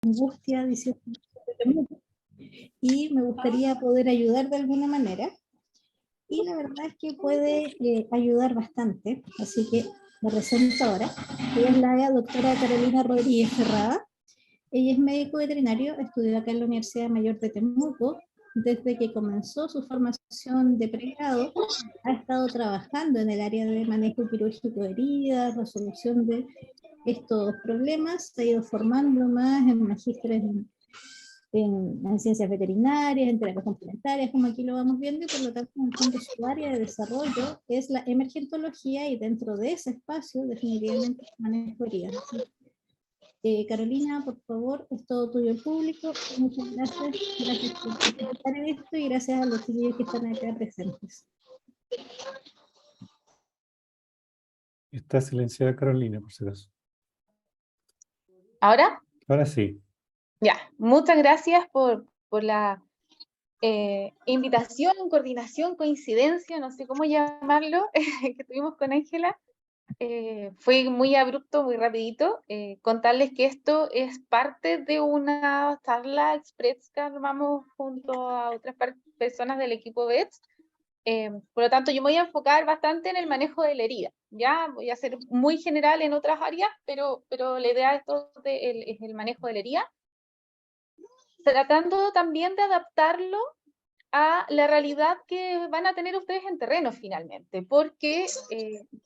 angustia diciendo y me gustaría poder ayudar de alguna manera. Y la verdad es que puede ayudar bastante, así que la presento ahora. Ella es la doctora Carolina Rodríguez Ferrada. Ella es médico veterinario, estudió acá en la Universidad Mayor de Temuco. Desde que comenzó su formación de pregrado, ha estado trabajando en el área de manejo quirúrgico de heridas, resolución de estos problemas, se ha ido formando más en magísteres en ciencias veterinarias, en terapias complementarias, como aquí lo vamos viendo, y por lo tanto, en el fondo, su área de desarrollo es la emergentología, y dentro de ese espacio, definitivamente, manejo heridas. Carolina, por favor, es todo tuyo el público. Muchas gracias. Gracias por participar en esto y gracias a los chiquillos que están acá presentes. Está silenciada Carolina, por si acaso. ¿Ahora? Ahora sí. Ya, muchas gracias por la invitación, coordinación, coincidencia, no sé cómo llamarlo, que tuvimos con Ángela. Fue muy abrupto, muy rapidito. Contarles que esto es parte de una charla express que armamos junto a otras personas del equipo BETS. Por lo tanto, yo me voy a enfocar bastante en el manejo de la herida. Ya voy a ser muy general en otras áreas, pero la idea de esto es el manejo de la herida, tratando también de adaptarlo a la realidad que van a tener ustedes en terreno finalmente, porque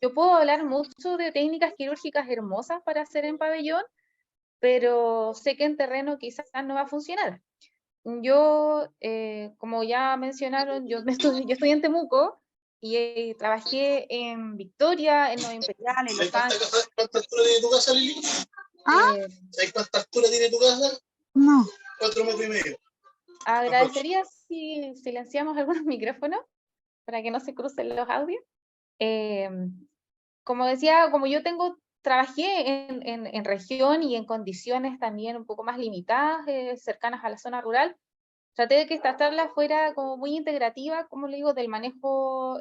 yo puedo hablar mucho de técnicas quirúrgicas hermosas para hacer en pabellón, pero sé que en terreno quizás no va a funcionar. Yo, como ya mencionaron, yo estudié en Temuco y trabajé en Victoria, en Nueva Imperial, en Los Ángeles. ¿Cuánta altura tiene tu casa, Lili? ¿Sabes cuánta altura tiene tu casa? No. 4,5 metros. Agradecería si silenciamos algunos micrófonos para que no se crucen los audios. Como decía, como yo trabajé en región y en condiciones también un poco más limitadas, cercanas a la zona rural, traté de que esta charla fuera como muy integrativa, como le digo, del manejo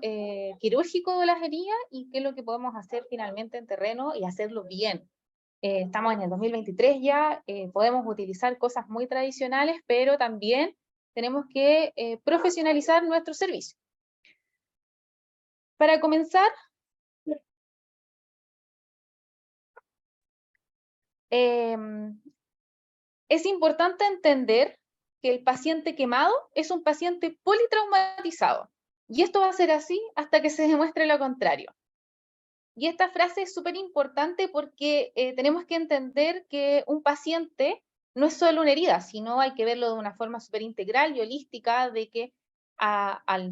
quirúrgico de las heridas y qué es lo que podemos hacer finalmente en terreno y hacerlo bien. Estamos en el 2023 ya, podemos utilizar cosas muy tradicionales, pero también tenemos que profesionalizar nuestro servicio. Para comenzar, es importante entender que el paciente quemado es un paciente politraumatizado. Y esto va a ser así hasta que se demuestre lo contrario. Y esta frase es súper importante porque tenemos que entender que un paciente no es solo una herida, sino hay que verlo de una forma súper integral y holística, de que al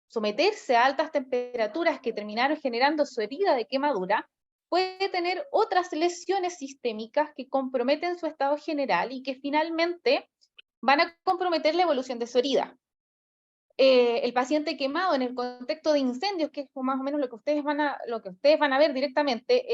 someterse a altas temperaturas que terminaron generando su herida de quemadura, puede tener otras lesiones sistémicas que comprometen su estado general y que finalmente van a comprometer la evolución de su herida. El paciente quemado en el contexto de incendios, que es más o menos lo que ustedes van a ver directamente,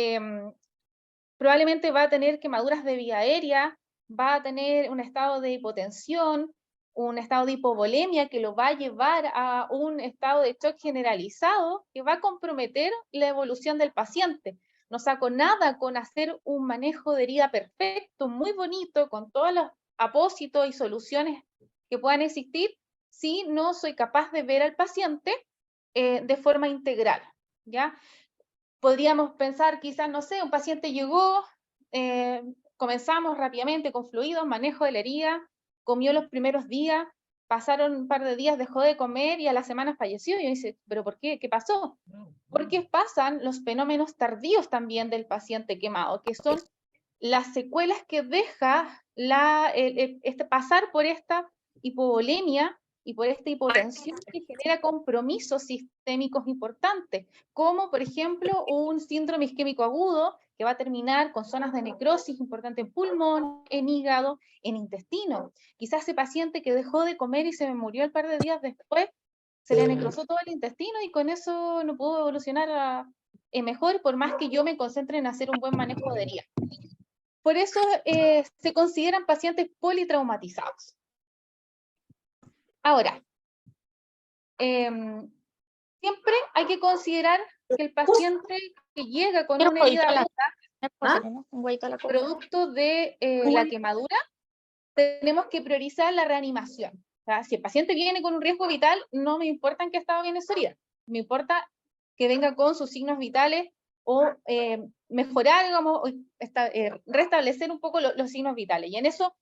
probablemente va a tener quemaduras de vía aérea, va a tener un estado de hipotensión, un estado de hipovolemia que lo va a llevar a un estado de shock generalizado que va a comprometer la evolución del paciente. No saco nada con hacer un manejo de herida perfecto, muy bonito, con todos los apósitos y soluciones que puedan existir, si no soy capaz de ver al paciente de forma integral, ¿ya? Podríamos pensar quizás, no sé, un paciente llegó, comenzamos rápidamente con fluidos, manejo de la herida, comió los primeros días, pasaron un par de días, dejó de comer y a la semana falleció. Y yo dice, ¿pero por qué? ¿Qué pasó? Porque pasan los fenómenos tardíos también del paciente quemado, que son las secuelas que deja pasar por esta hipovolemia y por esta hipotensión que genera compromisos sistémicos importantes, como por ejemplo un síndrome isquémico agudo que va a terminar con zonas de necrosis importantes en pulmón, en hígado, en intestino. Quizás ese paciente que dejó de comer y se me murió un par de días después, se le necrosó todo el intestino y con eso no pudo evolucionar mejor, por más que yo me concentre en hacer un buen manejo de herida. Por eso se consideran pacientes politraumatizados. Ahora, siempre hay que considerar que el paciente que llega con una herida aguda, producto de la quemadura, tenemos que priorizar la reanimación. O sea, si el paciente viene con un riesgo vital, no me importa en qué estado viene su herida. Me importa que venga con sus signos vitales o mejorar, digamos, restablecer un poco los signos vitales. Y en eso,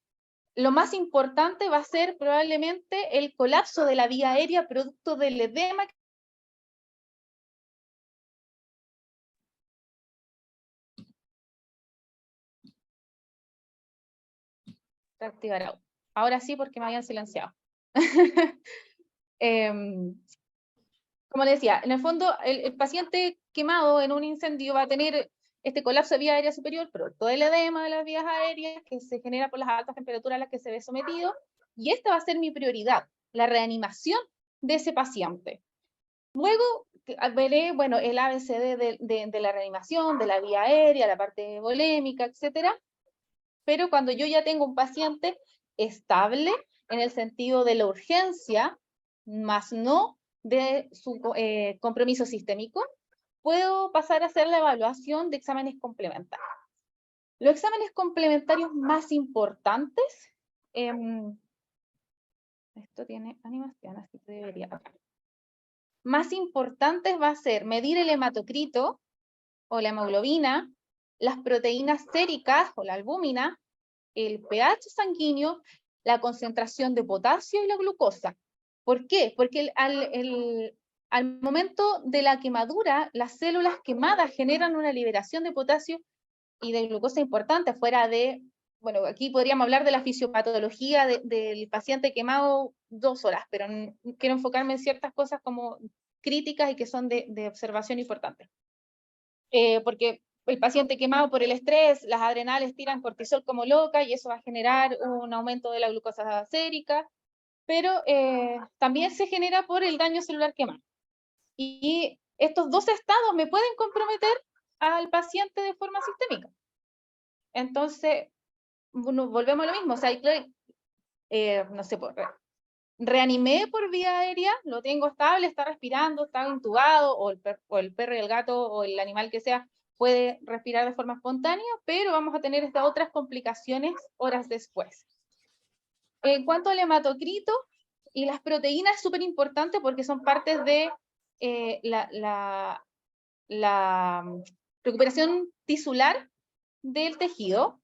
lo más importante va a ser probablemente el colapso de la vía aérea producto del edema. Reactivar. Ahora sí, porque me habían silenciado. Como les decía, en el fondo, el paciente quemado en un incendio va a tener este colapso de vía aérea superior, producto del edema de las vías aéreas que se genera por las altas temperaturas a las que se ve sometido, y esta va a ser mi prioridad, la reanimación de ese paciente. Luego veré, bueno, el ABCD de la reanimación, de la vía aérea, la parte volémica, etcétera, pero cuando yo ya tengo un paciente estable, en el sentido de la urgencia, más no de su compromiso sistémico, puedo pasar a hacer la evaluación de exámenes complementarios. Los exámenes complementarios más importantes, esto tiene animación, así que debería acá. Más importantes va a ser medir el hematocrito o la hemoglobina, las proteínas séricas o la albúmina, el pH sanguíneo, la concentración de potasio y la glucosa. ¿Por qué? Porque al momento de la quemadura, las células quemadas generan una liberación de potasio y de glucosa importante, fuera de, bueno, aquí podríamos hablar de la fisiopatología del paciente quemado 2 horas, pero quiero enfocarme en ciertas cosas como críticas y que son de observación importante. Porque el paciente quemado por el estrés, las adrenales tiran cortisol como loca y eso va a generar un aumento de la glucosa sérica, pero también se genera por el daño celular quemado. Y estos dos estados me pueden comprometer al paciente de forma sistémica. Entonces, bueno, volvemos a lo mismo, o sea, no sé, reanimé por vía aérea, lo tengo estable, está respirando, está intubado, o el perro y el gato, o el animal que sea, puede respirar de forma espontánea, pero vamos a tener estas otras complicaciones horas después. En cuanto al hematocrito y las proteínas, es súper importante porque son partes de la recuperación tisular del tejido,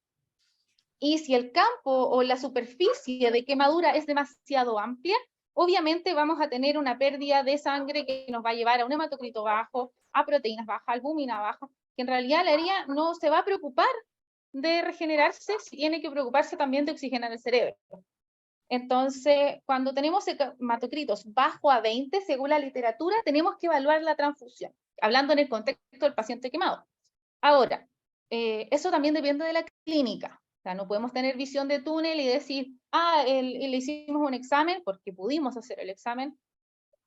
y si el campo o la superficie de quemadura es demasiado amplia, obviamente vamos a tener una pérdida de sangre que nos va a llevar a un hematocrito bajo, a proteínas bajas, albúmina baja, que en realidad la herida no se va a preocupar de regenerarse, tiene que preocuparse también de oxigenar el cerebro. Entonces, cuando tenemos hematocritos bajo a 20, según la literatura, tenemos que evaluar la transfusión, hablando en el contexto del paciente quemado. Ahora, eso también depende de la clínica. O sea, no podemos tener visión de túnel y decir, le hicimos un examen, porque pudimos hacer el examen,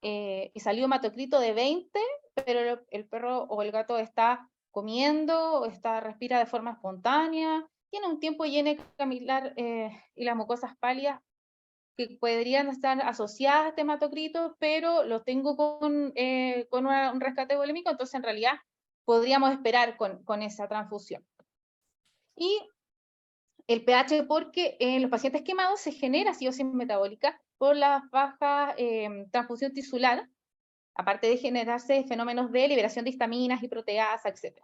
y salió hematocrito de 20, pero el perro o el gato está comiendo, respira de forma espontánea, tiene un tiempo lleno capilar y las mucosas pálidas que podrían estar asociadas a este hematocrito, pero lo tengo con un rescate volémico, entonces en realidad podríamos esperar con esa transfusión. Y el pH, porque en los pacientes quemados se genera acidosis metabólica por la baja transfusión tisular, aparte de generarse fenómenos de liberación de histaminas y proteasa, etc.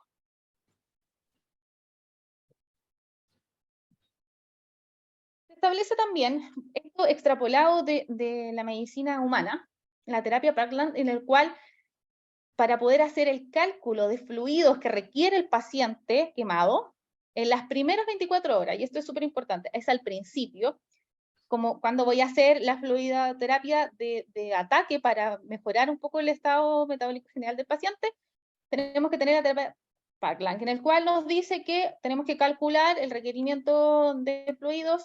Se establece también, esto extrapolado de la medicina humana, la terapia Parkland, en el cual para poder hacer el cálculo de fluidos que requiere el paciente quemado, en las primeras 24 horas, y esto es súper importante, es al principio, como cuando voy a hacer la fluidoterapia de ataque para mejorar un poco el estado metabólico general del paciente, tenemos que tener la terapia Parkland, en el cual nos dice que tenemos que calcular el requerimiento de fluidos,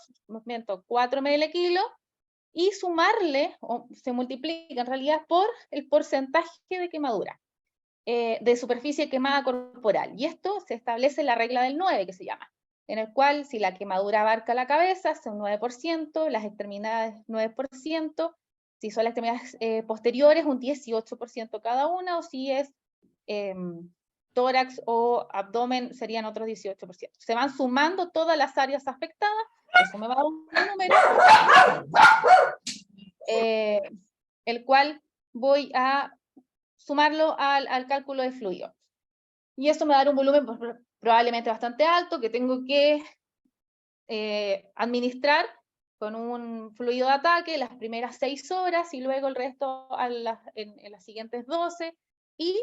4 ml kilo, y sumarle, o se multiplica en realidad por el porcentaje de quemadura, de superficie quemada corporal. Y esto se establece en la regla del 9, que se llama, en el cual si la quemadura abarca la cabeza, es un 9%, las extremidades 9%, si son las extremidades posteriores, un 18% cada una, o si es tórax o abdomen, serían otros 18%. Se van sumando todas las áreas afectadas Eso me va a dar un número, el cual voy a sumarlo al cálculo de fluido. Y eso me va a dar un volumen probablemente bastante alto que tengo que administrar con un fluido de ataque las primeras 6 horas y luego el resto en las siguientes 12. Y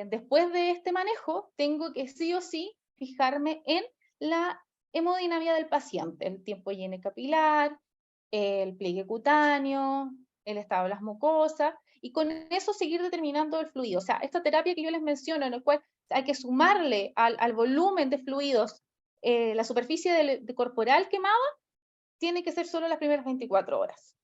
después de este manejo, tengo que sí o sí fijarme en la hemodinámica del paciente, el tiempo de higiene capilar, el pliegue cutáneo, el estado de las mucosas, y con eso seguir determinando el fluido. O sea, esta terapia que yo les menciono, en el cual hay que sumarle al volumen de fluidos la superficie de corporal quemada, tiene que ser solo las primeras 24 horas.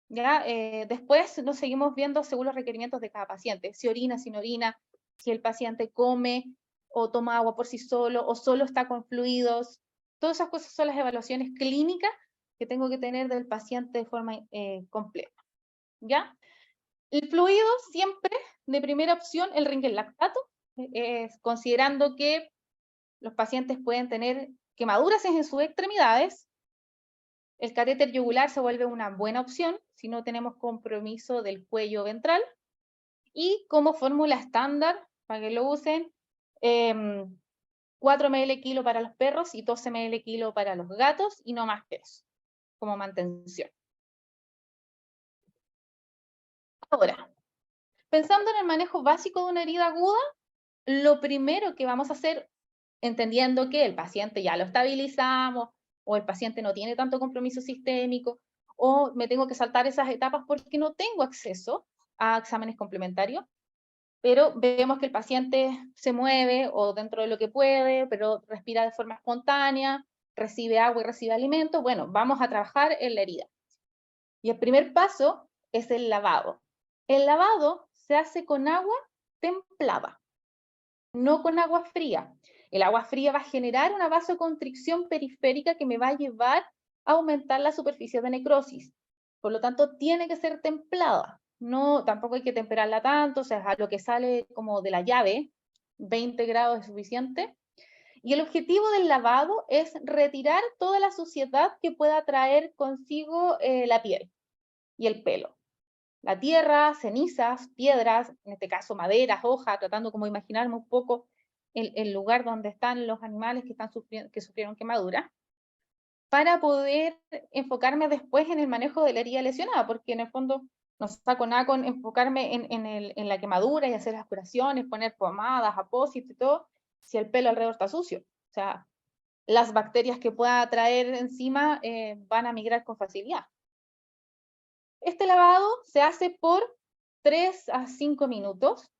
¿Ya? Después nos seguimos viendo según los requerimientos de cada paciente, si orina, si no orina, si el paciente come o toma agua por sí solo, o solo está con fluidos. Todas esas cosas son las evaluaciones clínicas que tengo que tener del paciente de forma completa. ¿Ya? El fluido siempre, de primera opción, el Ringer's lactato, considerando que los pacientes pueden tener quemaduras en sus extremidades. El catéter yugular se vuelve una buena opción si no tenemos compromiso del cuello ventral. Y como fórmula estándar, para que lo usen, 4 ml/kg para los perros y 12 ml/kg para los gatos, y no más que eso, como mantención. Ahora, pensando en el manejo básico de una herida aguda, lo primero que vamos a hacer, entendiendo que el paciente ya lo estabilizamos, o el paciente no tiene tanto compromiso sistémico, o me tengo que saltar esas etapas porque no tengo acceso a exámenes complementarios, pero vemos que el paciente se mueve o dentro de lo que puede, pero respira de forma espontánea, recibe agua y recibe alimentos. Bueno, vamos a trabajar en la herida. Y el primer paso es el lavado. El lavado se hace con agua templada, no con agua fría. El agua fría va a generar una vasoconstricción periférica que me va a llevar a aumentar la superficie de necrosis. Por lo tanto, tiene que ser templada. No, tampoco hay que temperarla tanto, o sea, a lo que sale como de la llave, 20 grados es suficiente. Y el objetivo del lavado es retirar toda la suciedad que pueda traer consigo la piel y el pelo. La tierra, cenizas, piedras, en este caso maderas, hojas, tratando como imaginarme un poco el lugar donde están los animales que sufrieron quemadura, para poder enfocarme después en el manejo de la herida lesionada, porque en el fondo no saco nada con enfocarme en la quemadura y hacer las curaciones, poner pomadas, apósitos y todo, si el pelo alrededor está sucio. O sea, las bacterias que pueda traer encima van a migrar con facilidad. Este lavado se hace por 3 a 5 minutos.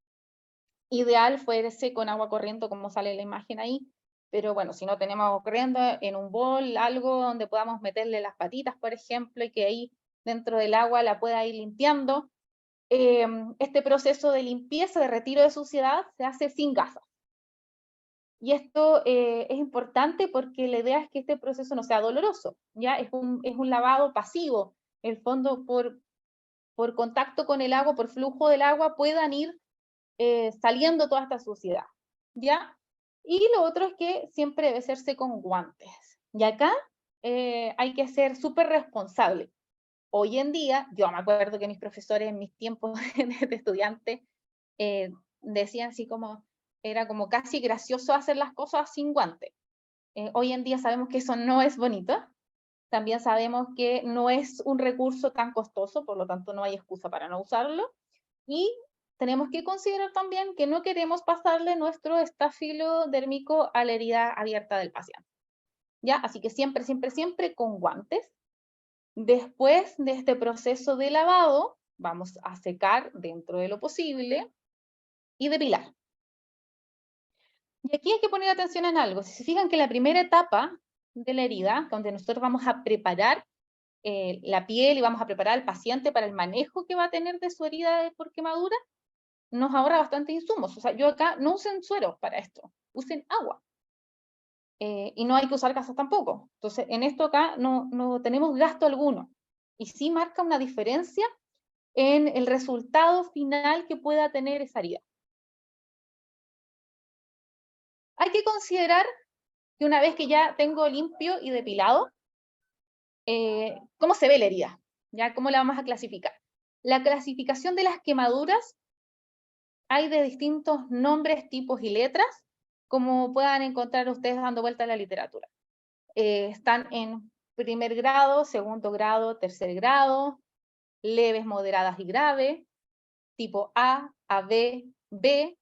Ideal fuese con agua corriente, como sale la imagen ahí, pero bueno, si no tenemos agua corriente, en un bol, algo donde podamos meterle las patitas, por ejemplo, y que ahí dentro del agua la pueda ir limpiando. Este proceso de limpieza, de retiro de suciedad, se hace sin gasas. Y esto es importante porque la idea es que este proceso no sea doloroso, ¿ya? Es un lavado pasivo. En el fondo, por contacto con el agua, por flujo del agua, puedan ir saliendo toda esta suciedad, ¿ya? Y lo otro es que siempre debe hacerse con guantes. Y acá hay que ser súper responsable. Hoy en día, yo me acuerdo que mis profesores en mis tiempos de estudiante decían así como, era como casi gracioso hacer las cosas sin guantes. Hoy en día sabemos que eso no es bonito. También sabemos que no es un recurso tan costoso, por lo tanto no hay excusa para no usarlo. Y tenemos que considerar también que no queremos pasarle nuestro estafilodérmico a la herida abierta del paciente. ¿Ya? Así que siempre, siempre, siempre con guantes. Después de este proceso de lavado, vamos a secar dentro de lo posible y depilar. Y aquí hay que poner atención en algo. Si se fijan que la primera etapa de la herida, donde nosotros vamos a preparar la piel y vamos a preparar al paciente para el manejo que va a tener de su herida por quemadura, nos ahorra bastante insumos. O sea, yo acá no usen sueros para esto, usen agua. Y no hay que usar gasas tampoco. Entonces, en esto acá no tenemos gasto alguno. Y sí marca una diferencia en el resultado final que pueda tener esa herida. Hay que considerar que una vez que ya tengo limpio y depilado, ¿cómo se ve la herida? ¿Ya? ¿Cómo la vamos a clasificar? La clasificación de las quemaduras hay de distintos nombres, tipos y letras, como puedan encontrar ustedes dando vuelta a la literatura. Están en primer grado, segundo grado, tercer grado, leves, moderadas y graves, tipo A, AB, B.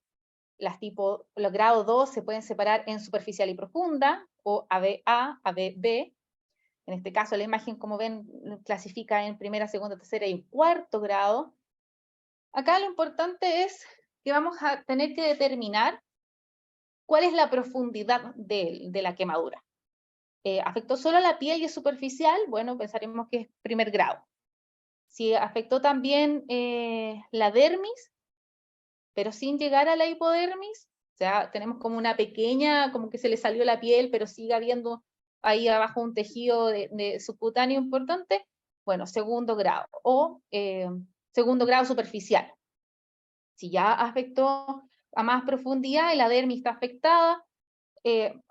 Los grados 2 se pueden separar en superficial y profunda, o ABA, ABB. En este caso, la imagen, como ven, clasifica en primera, segunda, tercera y cuarto grado. Acá lo importante es que vamos a tener que determinar cuál es la profundidad de la quemadura. ¿Afectó solo la piel y es superficial? Bueno, pensaremos que es primer grado. Si afectó también la dermis, pero sin llegar a la hipodermis, o sea, tenemos como una pequeña, como que se le salió la piel, pero sigue habiendo ahí abajo un tejido de subcutáneo importante, bueno, segundo grado, o segundo grado superficial. Si ya afectó a más profundidad y la dermis está afectada,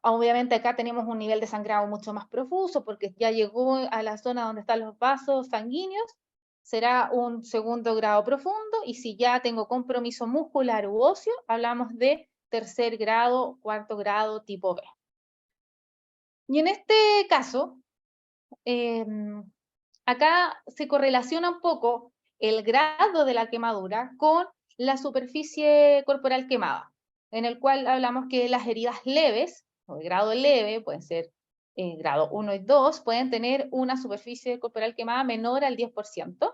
obviamente acá tenemos un nivel de sangrado mucho más profuso, porque ya llegó a la zona donde están los vasos sanguíneos, será un segundo grado profundo, y si ya tengo compromiso muscular u óseo, hablamos de tercer grado, cuarto grado, tipo B. Y en este caso, acá se correlaciona un poco el grado de la quemadura con la superficie corporal quemada, en el cual hablamos que las heridas leves, o de grado leve, pueden ser grado 1 y 2, pueden tener una superficie corporal quemada menor al 10%.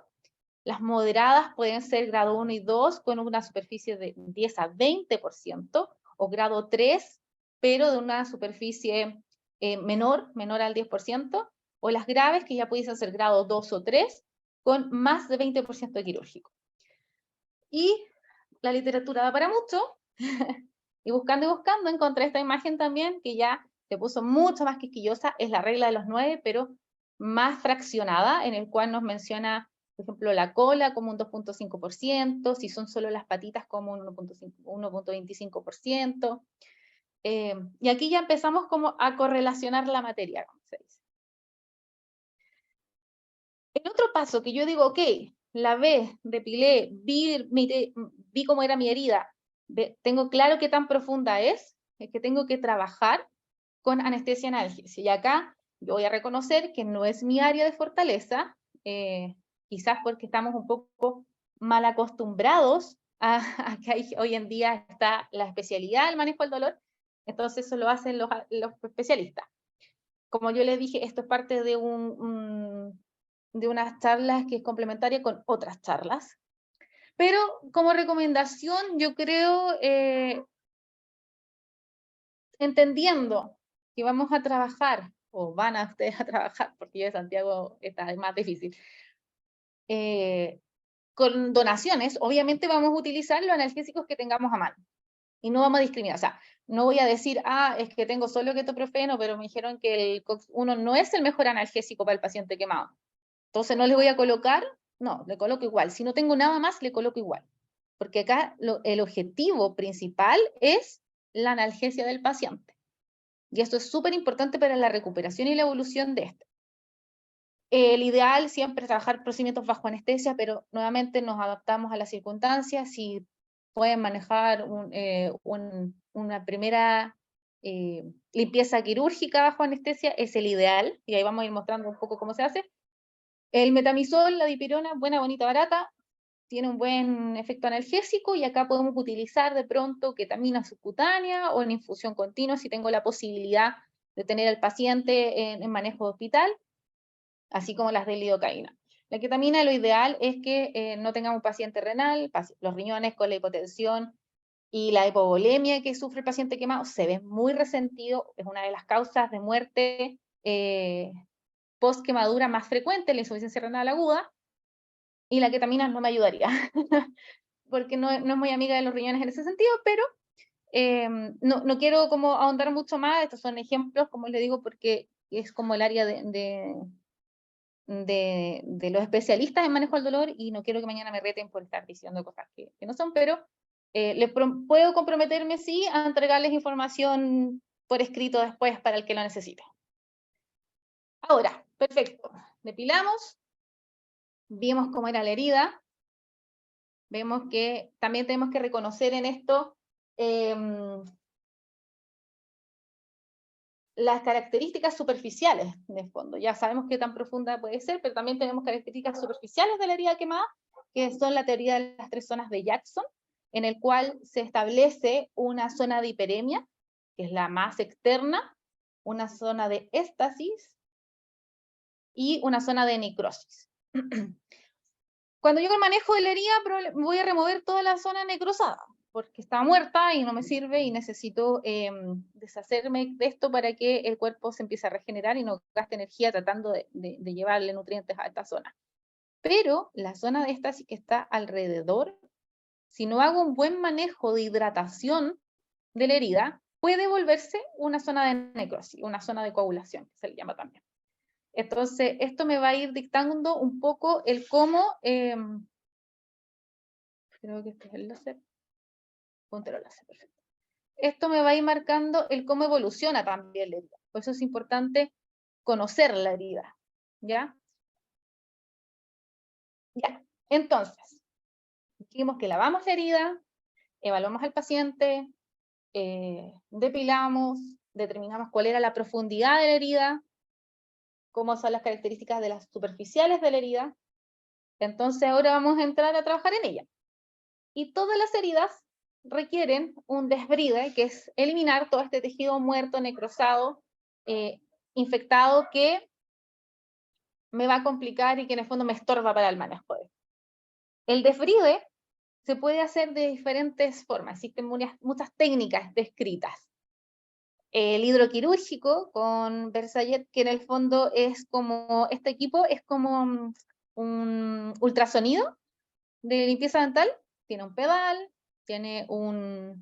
Las moderadas pueden ser grado 1 y 2 con una superficie de 10 a 20%, o grado 3, pero de una superficie menor al 10%, o las graves, que ya pudiesen ser grado 2 o 3, con más de 20% de quirúrgico. Y la literatura da para mucho, y buscando, encontré esta imagen también, que ya se puso mucho más quisquillosa, es la regla de los 9, pero más fraccionada, en el cual nos menciona, por ejemplo, la cola como un 2.5%, si son solo las patitas como un 1.25%, y aquí ya empezamos como a correlacionar la materia, como se dice. El otro paso que yo digo, ok, la depilé, vi cómo era mi herida, tengo claro qué tan profunda es que tengo que trabajar con anestesia analgesia. Y acá yo voy a reconocer que no es mi área de fortaleza, quizás porque estamos un poco mal acostumbrados a que hoy en día está la especialidad del manejo del dolor, entonces eso lo hacen los especialistas. Como yo les dije, esto es parte de de unas charlas que es complementaria con otras charlas. Pero como recomendación, yo creo, entendiendo que vamos a trabajar, o van a ustedes a trabajar, porque yo de Santiago está más difícil, con donaciones, obviamente vamos a utilizar los analgésicos que tengamos a mano. Y no vamos a discriminar, o sea, no voy a decir, es que tengo solo ketoprofeno, pero me dijeron que el COX-1 no es el mejor analgésico para el paciente quemado. Entonces no le voy a colocar, no, le coloco igual. Si no tengo nada más, le coloco igual. Porque acá el objetivo principal es la analgesia del paciente. Y esto es súper importante para la recuperación y la evolución de este. El ideal siempre es trabajar procedimientos bajo anestesia, pero nuevamente nos adaptamos a las circunstancias. Si pueden manejar una primera limpieza quirúrgica bajo anestesia, es el ideal, y ahí vamos a ir mostrando un poco cómo se hace. El metamizol, la dipirona, buena, bonita, barata, tiene un buen efecto analgésico, y acá podemos utilizar de pronto ketamina subcutánea o en infusión continua si tengo la posibilidad de tener al paciente en manejo de hospital, así como las de lidocaína. La ketamina, lo ideal es que no tengamos un paciente renal, los riñones con la hipotensión y la hipovolemia que sufre el paciente quemado se ve muy resentido, es una de las causas de muerte post-quemadura más frecuente, la insuficiencia renal aguda, y la ketamina no me ayudaría, porque no es muy amiga de los riñones en ese sentido, pero no quiero como ahondar mucho más, estos son ejemplos, como les digo, porque es como el área de los especialistas en manejo del dolor, y no quiero que mañana me reten por estar diciendo cosas que no son, pero puedo comprometerme, sí, a entregarles información por escrito después para el que lo necesite. Ahora, perfecto. Depilamos, vimos cómo era la herida, vemos que también tenemos que reconocer en esto las características superficiales, en el fondo. Ya sabemos qué tan profunda puede ser, pero también tenemos características superficiales de la herida quemada, que son la teoría de las 3 zonas de Jackson, en el cual se establece una zona de hiperemia, que es la más externa, una zona de éstasis y una zona de necrosis. Cuando yo manejo de la herida, voy a remover toda la zona necrosada, porque está muerta y no me sirve y necesito deshacerme de esto para que el cuerpo se empiece a regenerar y no gaste energía tratando de llevarle nutrientes a esta zona. Pero la zona de éstasis que está alrededor, si no hago un buen manejo de hidratación de la herida, puede volverse una zona de necrosis, una zona de coagulación, que se le llama también. Entonces, esto me va a ir dictando un poco el cómo, creo que este es el láser, puntero láser, perfecto. Esto me va a ir marcando el cómo evoluciona también la herida. Por eso es importante conocer la herida, ¿ya? Ya, entonces, dijimos que lavamos la herida, evaluamos al paciente, depilamos, determinamos cuál era la profundidad de la herida, cómo son las características de las superficiales de la herida. Entonces ahora vamos a entrar a trabajar en ella. Y todas las heridas requieren un desbride, que es eliminar todo este tejido muerto, necrosado, infectado, que me va a complicar y que en el fondo me estorba para el manejo. El desbride se puede hacer de diferentes formas, existen muchas técnicas descritas. El hidroquirúrgico con Versayet, que en el fondo es como, este equipo es como un ultrasonido de limpieza dental, tiene un pedal, tiene como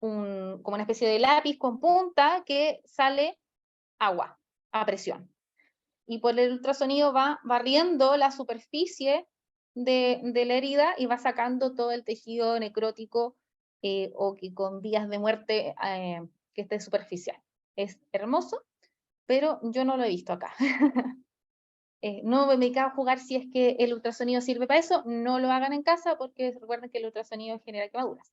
una especie de lápiz con punta que sale agua a presión. Y por el ultrasonido va barriendo la superficie de la herida y va sacando todo el tejido necrótico o que con vías de muerte que esté superficial. Es hermoso, pero yo no lo he visto acá. No me dedico a jugar si es que el ultrasonido sirve para eso, no lo hagan en casa porque recuerden que el ultrasonido genera quemaduras.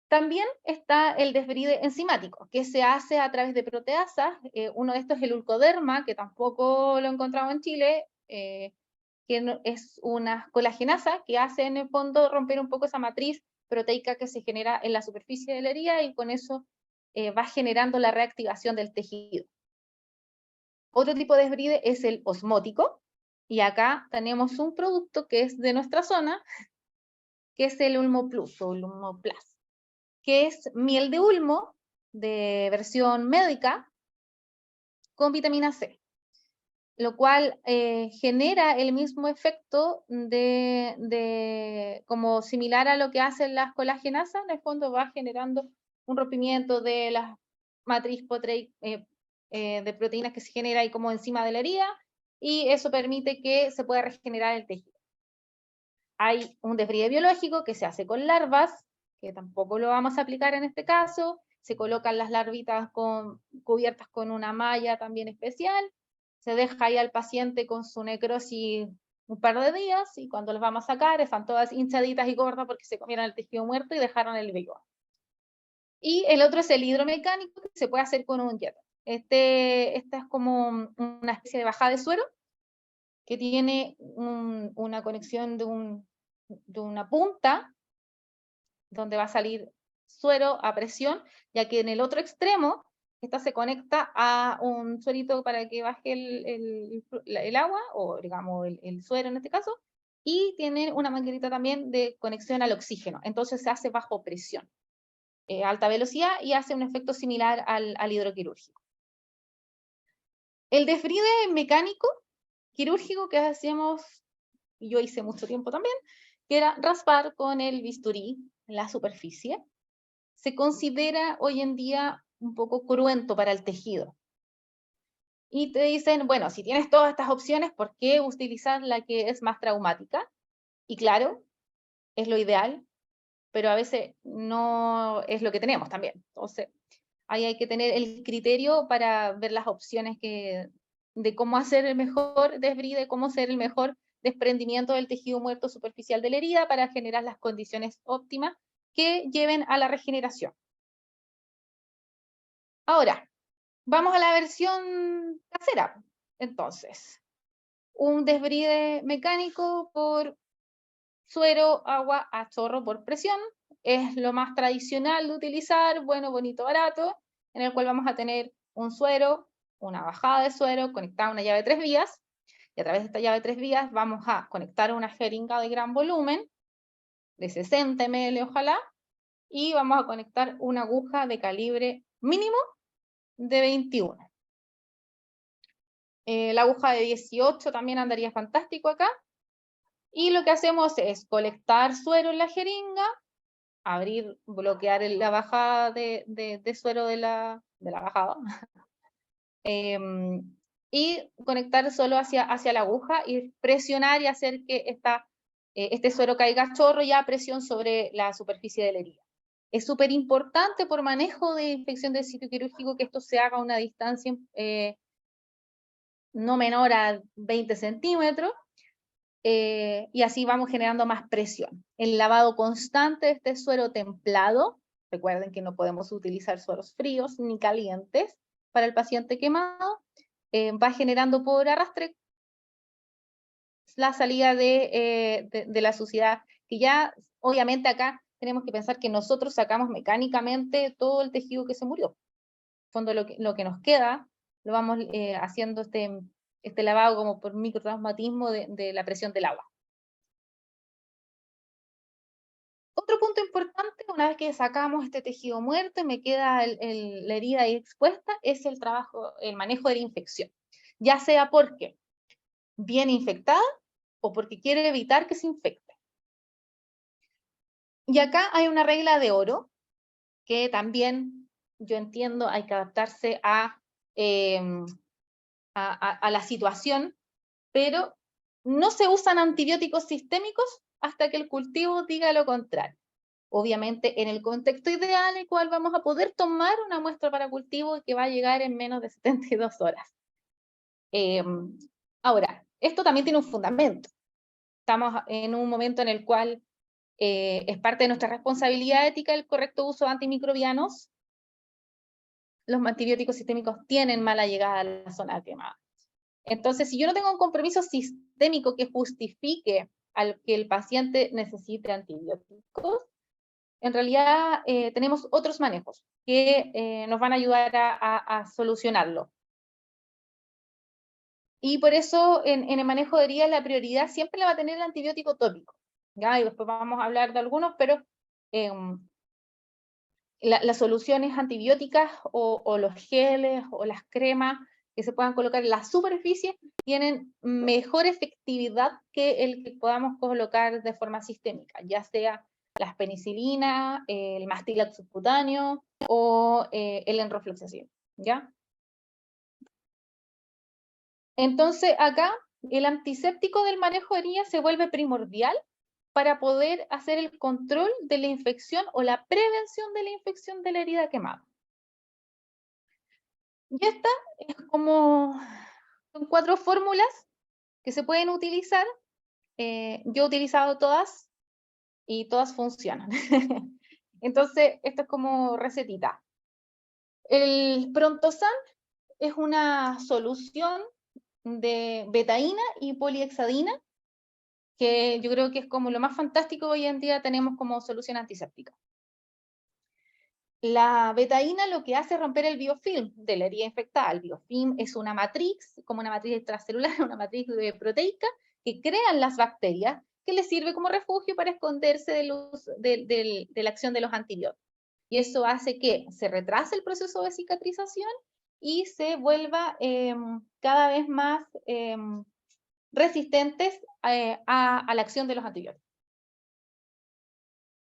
También está el desbride enzimático, que se hace a través de proteasas. Uno de estos es el Ulcoderma, que tampoco lo he encontrado en Chile, que es una colagenasa que hace en el fondo romper un poco esa matriz proteica que se genera en la superficie de la herida y con eso va generando la reactivación del tejido. Otro tipo de desbride es el osmótico, y acá tenemos un producto que es de nuestra zona, que es el Ulmo Plus o el Ulmo Plus, que es miel de ulmo de versión médica con vitamina C, lo cual genera el mismo efecto como similar a lo que hacen las colagenasas. En el fondo va generando un rompimiento de la matriz de proteínas que se genera ahí como encima de la herida, y eso permite que se pueda regenerar el tejido. Hay un desbride biológico que se hace con larvas, que tampoco lo vamos a aplicar en este caso. Se colocan las larvitas cubiertas con una malla también especial, se deja ahí al paciente con su necrosis un par de días, y cuando los vamos a sacar están todas hinchaditas y gordas porque se comieron el tejido muerto y dejaron el vello. Y el otro es el hidromecánico, que se puede hacer con un jet. Esta es como una especie de bajada de suero, que tiene una conexión de una punta, donde va a salir suero a presión, ya que en el otro extremo, esta se conecta a un suerito para que baje el agua, o digamos el suero en este caso, y tiene una manguerita también de conexión al oxígeno, entonces se hace bajo presión, alta velocidad, y hace un efecto similar al hidroquirúrgico. El desbride mecánico quirúrgico que hacíamos, y yo hice mucho tiempo también, que era raspar con el bisturí la superficie, se considera hoy en día un poco cruento para el tejido. Y te dicen, bueno, si tienes todas estas opciones, ¿por qué utilizar la que es más traumática? Y claro, es lo ideal, pero a veces no es lo que tenemos también. Entonces, ahí hay que tener el criterio para ver las opciones de cómo hacer el mejor desbride, cómo hacer el mejor desprendimiento del tejido muerto superficial de la herida para generar las condiciones óptimas que lleven a la regeneración. Ahora, vamos a la versión casera. Entonces, un desbride mecánico por suero, agua a chorro por presión. Es lo más tradicional de utilizar, bueno, bonito, barato, en el cual vamos a tener un suero, una bajada de suero conectada a una llave de 3 vías, y a través de esta llave de 3 vías vamos a conectar una jeringa de gran volumen, de 60 ml ojalá, y vamos a conectar una aguja de calibre mínimo de 21. La aguja de 18 también andaría fantástico acá. Y lo que hacemos es colectar suero en la jeringa, abrir, bloquear la bajada de suero de la bajada, y conectar solo hacia la aguja y presionar y hacer que este suero caiga a chorro ya a presión sobre la superficie de la herida. Es súper importante por manejo de infección del sitio quirúrgico que esto se haga a una distancia no menor a 20 centímetros, y así vamos generando más presión. El lavado constante de este suero templado, recuerden que no podemos utilizar sueros fríos ni calientes para el paciente quemado, va generando por arrastre la salida de la suciedad, que ya obviamente acá tenemos que pensar que nosotros sacamos mecánicamente todo el tejido que se murió. En el fondo lo que nos queda, lo vamos haciendo este lavado como por microtraumatismo de la presión del agua. Otro punto importante, una vez que sacamos este tejido muerto y me queda la herida ahí expuesta, es el manejo de la infección. Ya sea porque viene infectada o porque quiere evitar que se infecte. Y acá hay una regla de oro que también yo entiendo hay que adaptarse a la situación, pero no se usan antibióticos sistémicos hasta que el cultivo diga lo contrario. Obviamente en el contexto ideal en el cual vamos a poder tomar una muestra para cultivo que va a llegar en menos de 72 horas. Ahora, esto también tiene un fundamento. Estamos en un momento en el cual es parte de nuestra responsabilidad ética el correcto uso de antimicrobianos. Los antibióticos sistémicos tienen mala llegada a la zona quemada. Entonces, si yo no tengo un compromiso sistémico que justifique que el paciente necesite antibióticos, en realidad tenemos otros manejos que nos van a ayudar a solucionarlo. Y por eso en el manejo de heridas la prioridad siempre la va a tener el antibiótico tópico. ¿Ya? Y después vamos a hablar de algunos, pero las soluciones antibióticas o los geles o las cremas que se puedan colocar en la superficie tienen mejor efectividad que el que podamos colocar de forma sistémica, ya sea las penicilinas, el Mastilax subcutáneo o el enrofloxacin, ¿ya? Entonces acá el antiséptico del manejo de heridas se vuelve primordial para poder hacer el control de la infección o la prevención de la infección de la herida quemada. Y esta es son 4 fórmulas que se pueden utilizar. Yo he utilizado todas y todas funcionan. Entonces, esto es como recetita. El Prontosan es una solución de betaína y polihexadina, que yo creo que es como lo más fantástico hoy en día tenemos como solución antiséptica. La betaína lo que hace es romper el biofilm de la herida infectada. El biofilm es una matriz, como una matriz extracelular, una matriz proteica, que crean las bacterias, que les sirve como refugio para esconderse de la acción de los antibióticos. Y eso hace que se retrase el proceso de cicatrización y se vuelva cada vez más resistentes a la acción de los antibióticos.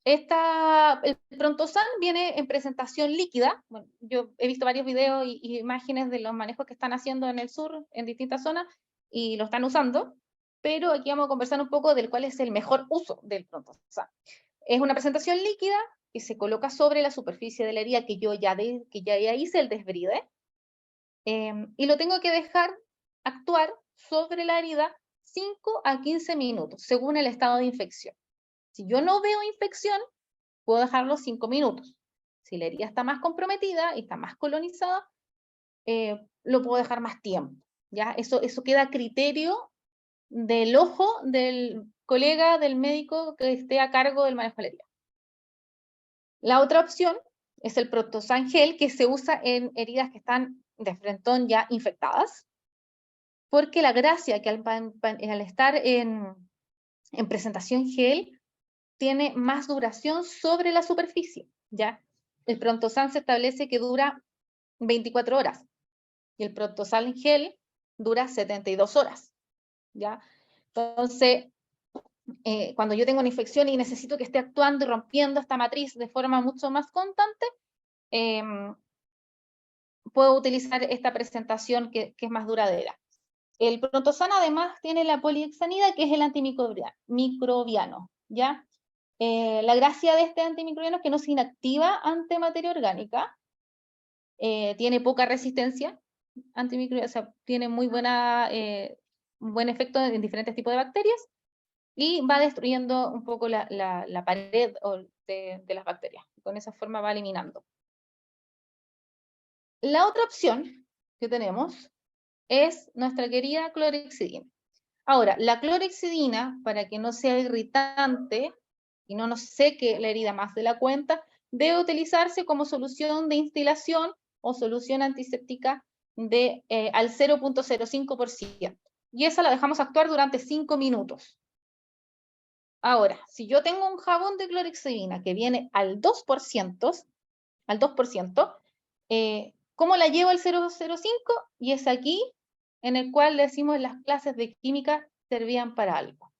El Prontosan viene en presentación líquida. Bueno, yo he visto varios videos y imágenes de los manejos que están haciendo en el sur, en distintas zonas, y lo están usando, pero aquí vamos a conversar un poco del cuál es el mejor uso del Prontosan. Es una presentación líquida que se coloca sobre la superficie de la herida que yo ya hice el desbride, y lo tengo que dejar actuar sobre la herida 5 a 15 minutos, según el estado de infección. Si yo no veo infección, puedo dejarlo 5 minutos. Si la herida está más comprometida y está más colonizada, lo puedo dejar más tiempo. ¿Ya? Eso queda a criterio del ojo del colega, del médico que esté a cargo del manejo de la herida. La otra opción es el Protosan Gel, que se usa en heridas que están de frentón ya infectadas, porque la gracia que al estar en presentación gel, tiene más duración sobre la superficie, ¿ya? El Prontosan se establece que dura 24 horas, y el Prontosan Gel dura 72 horas, ¿ya? Entonces, cuando yo tengo una infección y necesito que esté actuando y rompiendo esta matriz de forma mucho más constante, puedo utilizar esta presentación que es más duradera. El Prontosan además tiene la polihexanida, que es el antimicrobiano, ¿ya? La gracia de este antimicrobiano es que no se inactiva ante materia orgánica, tiene poca resistencia antimicrobiana, o sea, tiene muy buen efecto en diferentes tipos de bacterias, y va destruyendo un poco la pared de las bacterias. Con esa forma va eliminando. La otra opción que tenemos es nuestra querida clorhexidina. Ahora, la clorhexidina, para que no sea irritante y no nos seque la herida más de la cuenta, debe utilizarse como solución de instilación o solución antiséptica al 0.05%. Y esa la dejamos actuar durante 5 minutos. Ahora, si yo tengo un jabón de clorhexidina que viene al 2%, ¿cómo la llevo al 0.05? Y es aquí en el cual decimos las clases de química servían para algo.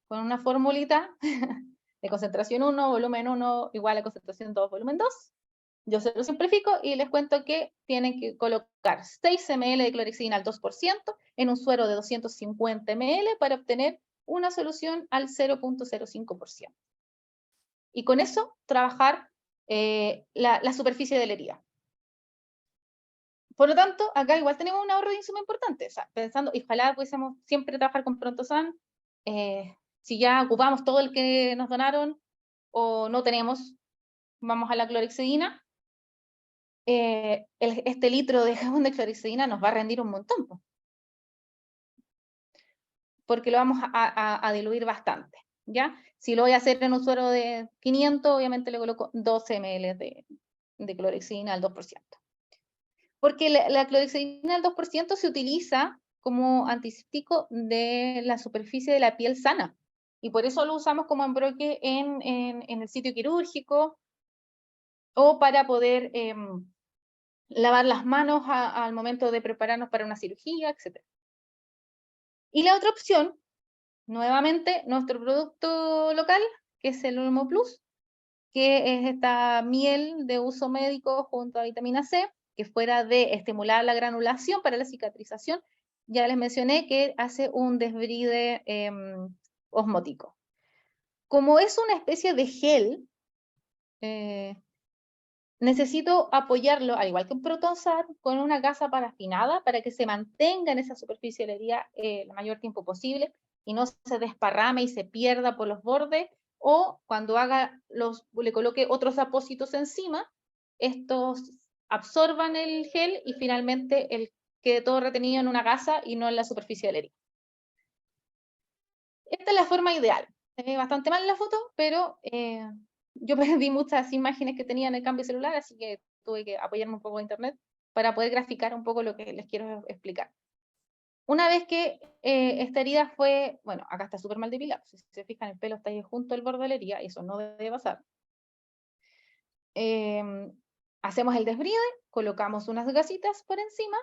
Con una formulita de concentración 1, volumen 1 igual a concentración 2, volumen 2. Yo se lo simplifico y les cuento que tienen que colocar 6 ml de clorhexidina al 2% en un suero de 250 ml para obtener una solución al 0.05%. Y con eso trabajar la superficie de la herida. Por lo tanto, acá igual tenemos un ahorro de insumo importante. O sea, pensando, ojalá pudiésemos siempre trabajar con Prontosan, si ya ocupamos todo el que nos donaron o no tenemos, vamos a la clorhexidina, este litro de jabón de clorhexidina nos va a rendir un montón, porque lo vamos a diluir bastante, ¿ya? Si lo voy a hacer en un suero de 500, obviamente le coloco 12 ml de clorhexidina al 2%. Porque la clorhexidina al 2% se utiliza como antiséptico de la superficie de la piel sana, y por eso lo usamos como embroque en el sitio quirúrgico, o para poder lavar las manos al momento de prepararnos para una cirugía, etc. Y la otra opción, nuevamente, nuestro producto local, que es el Olmo Plus, que es esta miel de uso médico junto a vitamina C, que fuera de estimular la granulación para la cicatrización, ya les mencioné que hace un desbride osmótico. Como es una especie de gel, necesito apoyarlo, al igual que un Protosan, con una gasa parafinada para que se mantenga en esa superficie de la herida el mayor tiempo posible y no se desparrame y se pierda por los bordes, o cuando le coloque otros apósitos encima, estos absorban el gel y finalmente quede todo retenido en una gasa y no en la superficie de la herida. Esta es la forma ideal. Se ve bastante mal la foto, pero yo perdí muchas imágenes que tenía en el cambio celular, así que tuve que apoyarme un poco en internet para poder graficar un poco lo que les quiero explicar. Una vez que esta herida fue, bueno, acá está súper mal depilado, si se fijan el pelo está ahí junto al borde de la herida, y eso no debe pasar. Hacemos el desbride, colocamos unas gasitas por encima,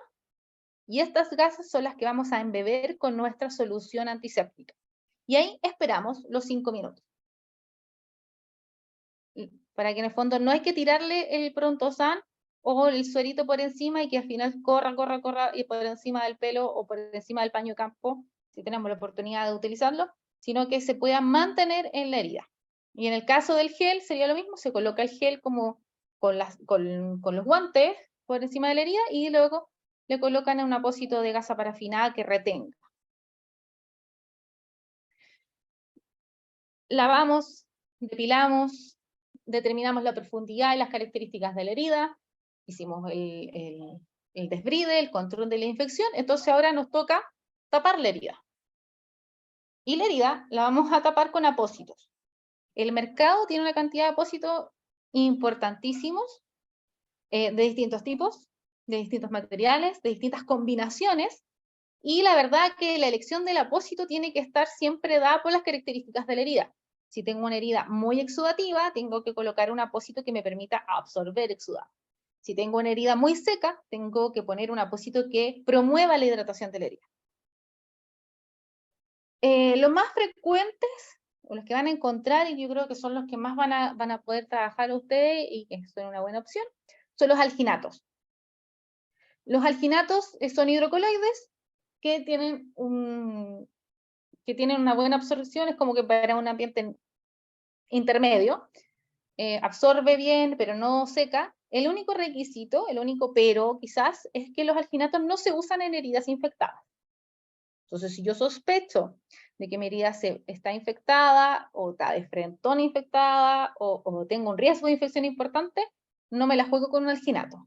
y estas gasas son las que vamos a embeber con nuestra solución antiséptica. Y ahí esperamos los 5 minutos. Para que en el fondo no hay que tirarle el Prontosan o el suerito por encima y que al final corra y por encima del pelo o por encima del paño de campo, si tenemos la oportunidad de utilizarlo, sino que se pueda mantener en la herida. Y en el caso del gel sería lo mismo, se coloca el gel como con los guantes por encima de la herida y luego le colocan un apósito de gasa parafinada que retenga. Lavamos, depilamos, determinamos la profundidad y las características de la herida, hicimos el desbride, el control de la infección, entonces ahora nos toca tapar la herida. Y la herida la vamos a tapar con apósitos. El mercado tiene una cantidad de apósitos importantísimos, de distintos tipos, de distintos materiales, de distintas combinaciones, y la verdad que la elección del apósito tiene que estar siempre dada por las características de la herida. Si tengo una herida muy exudativa, tengo que colocar un apósito que me permita absorber exudado. Si tengo una herida muy seca, tengo que poner un apósito que promueva la hidratación de la herida. Los más frecuentes, o los que van a encontrar, y yo creo que son los que más van a poder trabajar ustedes, y que son una buena opción, son los alginatos. Los alginatos son hidrocoloides que tienen una buena absorción, es como que para un ambiente intermedio, absorbe bien, pero no seca. El único requisito, el único pero quizás, es que los alginatos no se usan en heridas infectadas. Entonces, si yo sospecho de que mi herida está infectada, o está de frentón infectada, o tengo un riesgo de infección importante, no me la juego con un alginato.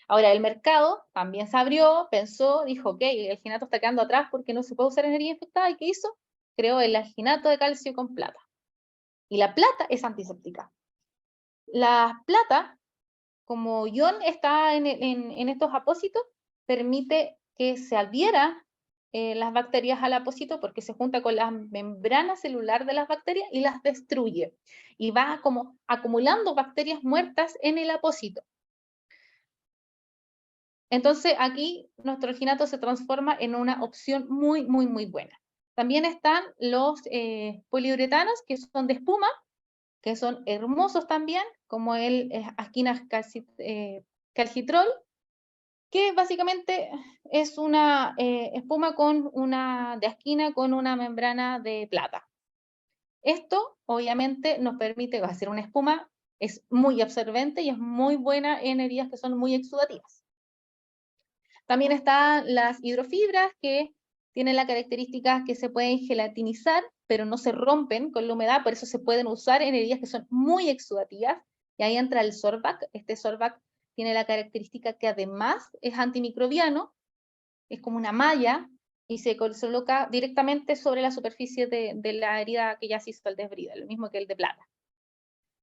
Ahora, el mercado también se abrió, pensó, dijo, ok, el alginato está quedando atrás porque no se puede usar en herida infectada, ¿y qué hizo? Creó el alginato de calcio con plata. Y la plata es antiséptica. La plata, como ion está en estos apósitos, permite que se adhieran las bacterias al apósito porque se junta con la membrana celular de las bacterias y las destruye. Y va como acumulando bacterias muertas en el apósito. Entonces aquí nuestro alginato se transforma en una opción muy, muy, muy buena. También están los poliuretanos, que son de espuma, que son hermosos también, como el Asquinas calcitrol, que básicamente es una espuma de asquina con una membrana de plata. Esto obviamente nos permite hacer una espuma, es muy absorbente y es muy buena en heridas que son muy exudativas. También están las hidrofibras, que tienen la característica que se pueden gelatinizar, pero no se rompen con la humedad, por eso se pueden usar en heridas que son muy exudativas, y ahí entra el Sorbac. Este Sorbac tiene la característica que además es antimicrobiano, es como una malla, y se coloca directamente sobre la superficie de la herida que ya se hizo el desbride, lo mismo que el de plata.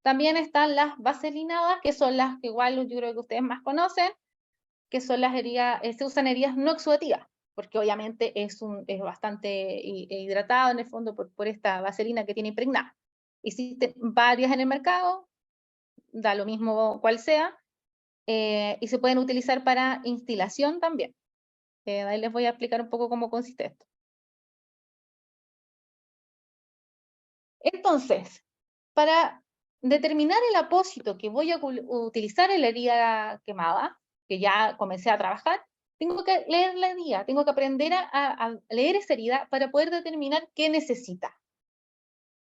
También están las vaselinadas, que son las que igual yo creo que ustedes más conocen, que son las heridas, se usan heridas no exudativas, porque obviamente es bastante hidratado en el fondo por esta vaselina que tiene impregnada. Existen varias en el mercado, da lo mismo cual sea, y se pueden utilizar para instilación también. Ahí les voy a explicar un poco cómo consiste esto. Entonces, para determinar el apósito que voy a utilizar en la herida quemada, que ya comencé a trabajar, tengo que leer la herida, tengo que aprender a leer esa herida para poder determinar qué necesita.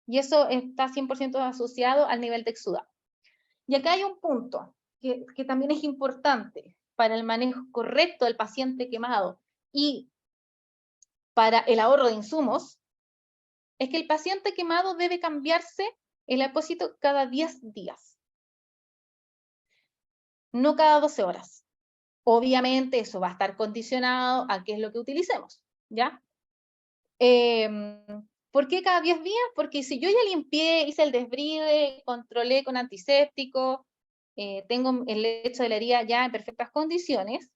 Y eso está 100% asociado al nivel de exudado. Y acá hay un punto que también es importante para el manejo correcto del paciente quemado y para el ahorro de insumos, es que el paciente quemado debe cambiarse el apósito cada 10 días. No cada 12 horas. Obviamente eso va a estar condicionado a qué es lo que utilicemos, ¿ya? ¿Por qué cada 10 días? Porque si yo ya limpié, hice el desbride, controlé con antiséptico, tengo el lecho de la herida ya en perfectas condiciones,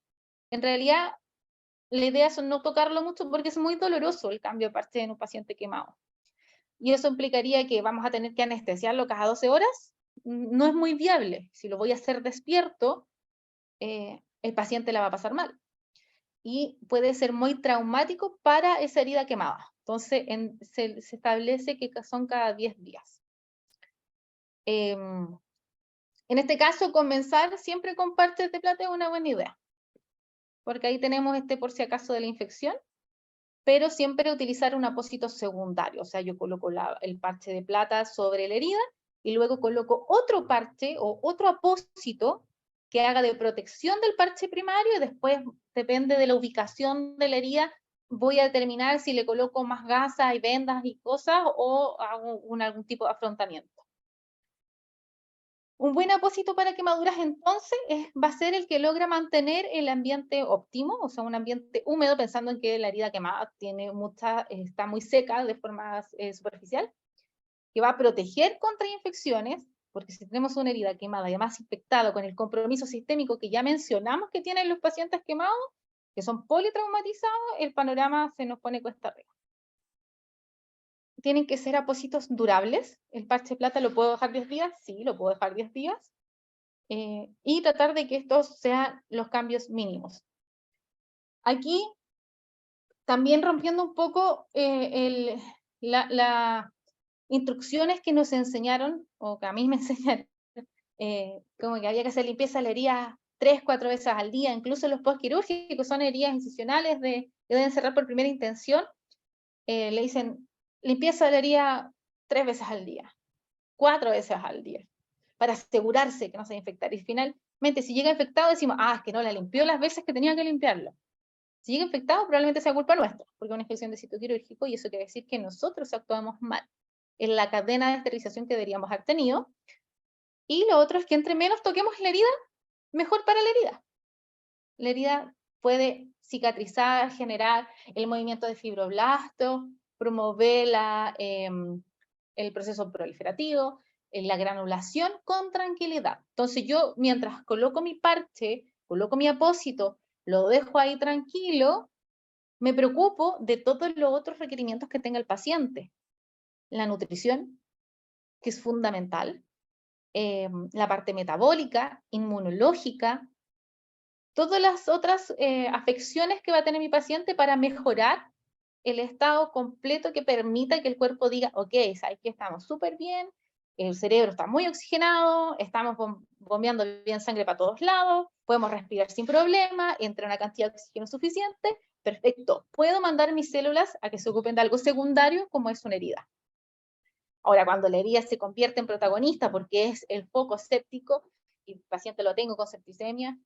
en realidad la idea es no tocarlo mucho porque es muy doloroso el cambio de parte en un paciente quemado. Y eso implicaría que vamos a tener que anestesiarlo cada 12 horas. No es muy viable. Si lo voy a hacer despierto, el paciente la va a pasar mal. Y puede ser muy traumático para esa herida quemada. Entonces, se establece que son cada 10 días. En este caso, comenzar siempre con parches de plata es una buena idea. Porque ahí tenemos por si acaso de la infección, pero siempre utilizar un apósito secundario. O sea, yo coloco el parche de plata sobre la herida y luego coloco otro parche o otro apósito que haga de protección del parche primario, y después, depende de la ubicación de la herida, voy a determinar si le coloco más gasas y vendas y cosas, o hago algún tipo de afrontamiento. Un buen apósito para quemaduras entonces va a ser el que logra mantener el ambiente óptimo, o sea, un ambiente húmedo, pensando en que la herida quemada está muy seca de forma superficial, que va a proteger contra infecciones, porque si tenemos una herida quemada y además infectada con el compromiso sistémico que ya mencionamos que tienen los pacientes quemados, que son politraumatizados, el panorama se nos pone cuesta arriba. Tienen que ser apósitos durables. El parche plata lo puedo dejar 10 días, sí, lo puedo dejar 10 días. Y tratar de que estos sean los cambios mínimos. Aquí, también rompiendo un poco las instrucciones que nos enseñaron, o que a mí me enseñaron, como que había que hacer limpieza de la herida 3-4 veces al día, incluso los postquirúrgicos, son heridas incisionales que deben cerrar por primera intención, le dicen limpieza de la herida 3 veces al día, 4 veces al día, para asegurarse que no se va a infectar. Y finalmente, si llega infectado, decimos, es que no la limpió las veces que tenía que limpiarlo. Si llega infectado, probablemente sea culpa nuestra, porque es una infección de sitio quirúrgico, y eso quiere decir que nosotros actuamos mal en la cadena de esterilización que deberíamos haber tenido. Y lo otro es que entre menos toquemos la herida, mejor para la herida. La herida puede cicatrizar, generar el movimiento de fibroblastos, promover el proceso proliferativo, la granulación con tranquilidad. Entonces yo, mientras coloco mi parche, coloco mi apósito, lo dejo ahí tranquilo, me preocupo de todos los otros requerimientos que tenga el paciente. La nutrición, que es fundamental, la parte metabólica, inmunológica, todas las otras afecciones que va a tener mi paciente para mejorar el estado completo que permita que el cuerpo diga, ok, sabes que estamos súper bien, el cerebro está muy oxigenado, estamos bombeando bien sangre para todos lados, podemos respirar sin problema, entra una cantidad de oxígeno suficiente, perfecto, puedo mandar mis células a que se ocupen de algo secundario como es una herida. Ahora, cuando la herida se convierte en protagonista porque es el foco séptico, y el paciente lo tengo con septicemia,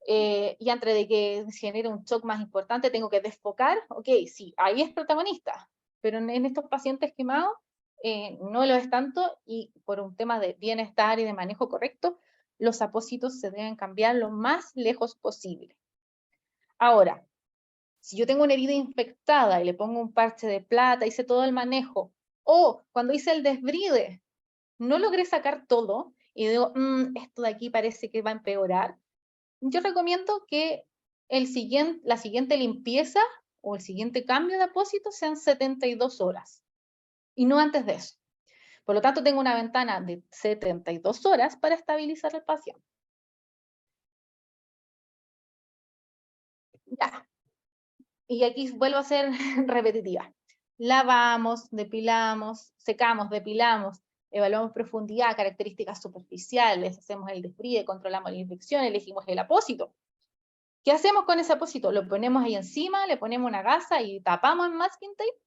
y antes de que genere un shock más importante, tengo que desfocar, ok, sí, ahí es protagonista, pero en estos pacientes quemados no lo es tanto, y por un tema de bienestar y de manejo correcto, los apósitos se deben cambiar lo más lejos posible. Ahora, si yo tengo una herida infectada y le pongo un parche de plata, hice todo el manejo, o cuando hice el desbride, no logré sacar todo, y digo, esto de aquí parece que va a empeorar, yo recomiendo que la siguiente limpieza o el siguiente cambio de apósito sean 72 horas, y no antes de eso. Por lo tanto, tengo una ventana de 72 horas para estabilizar al paciente. Ya. Y aquí vuelvo a ser repetitiva. Lavamos, depilamos, secamos, depilamos, evaluamos profundidad, características superficiales, hacemos el desbride, controlamos la infección, elegimos el apósito. ¿Qué hacemos con ese apósito? Lo ponemos ahí encima, le ponemos una gasa y tapamos en masking tape,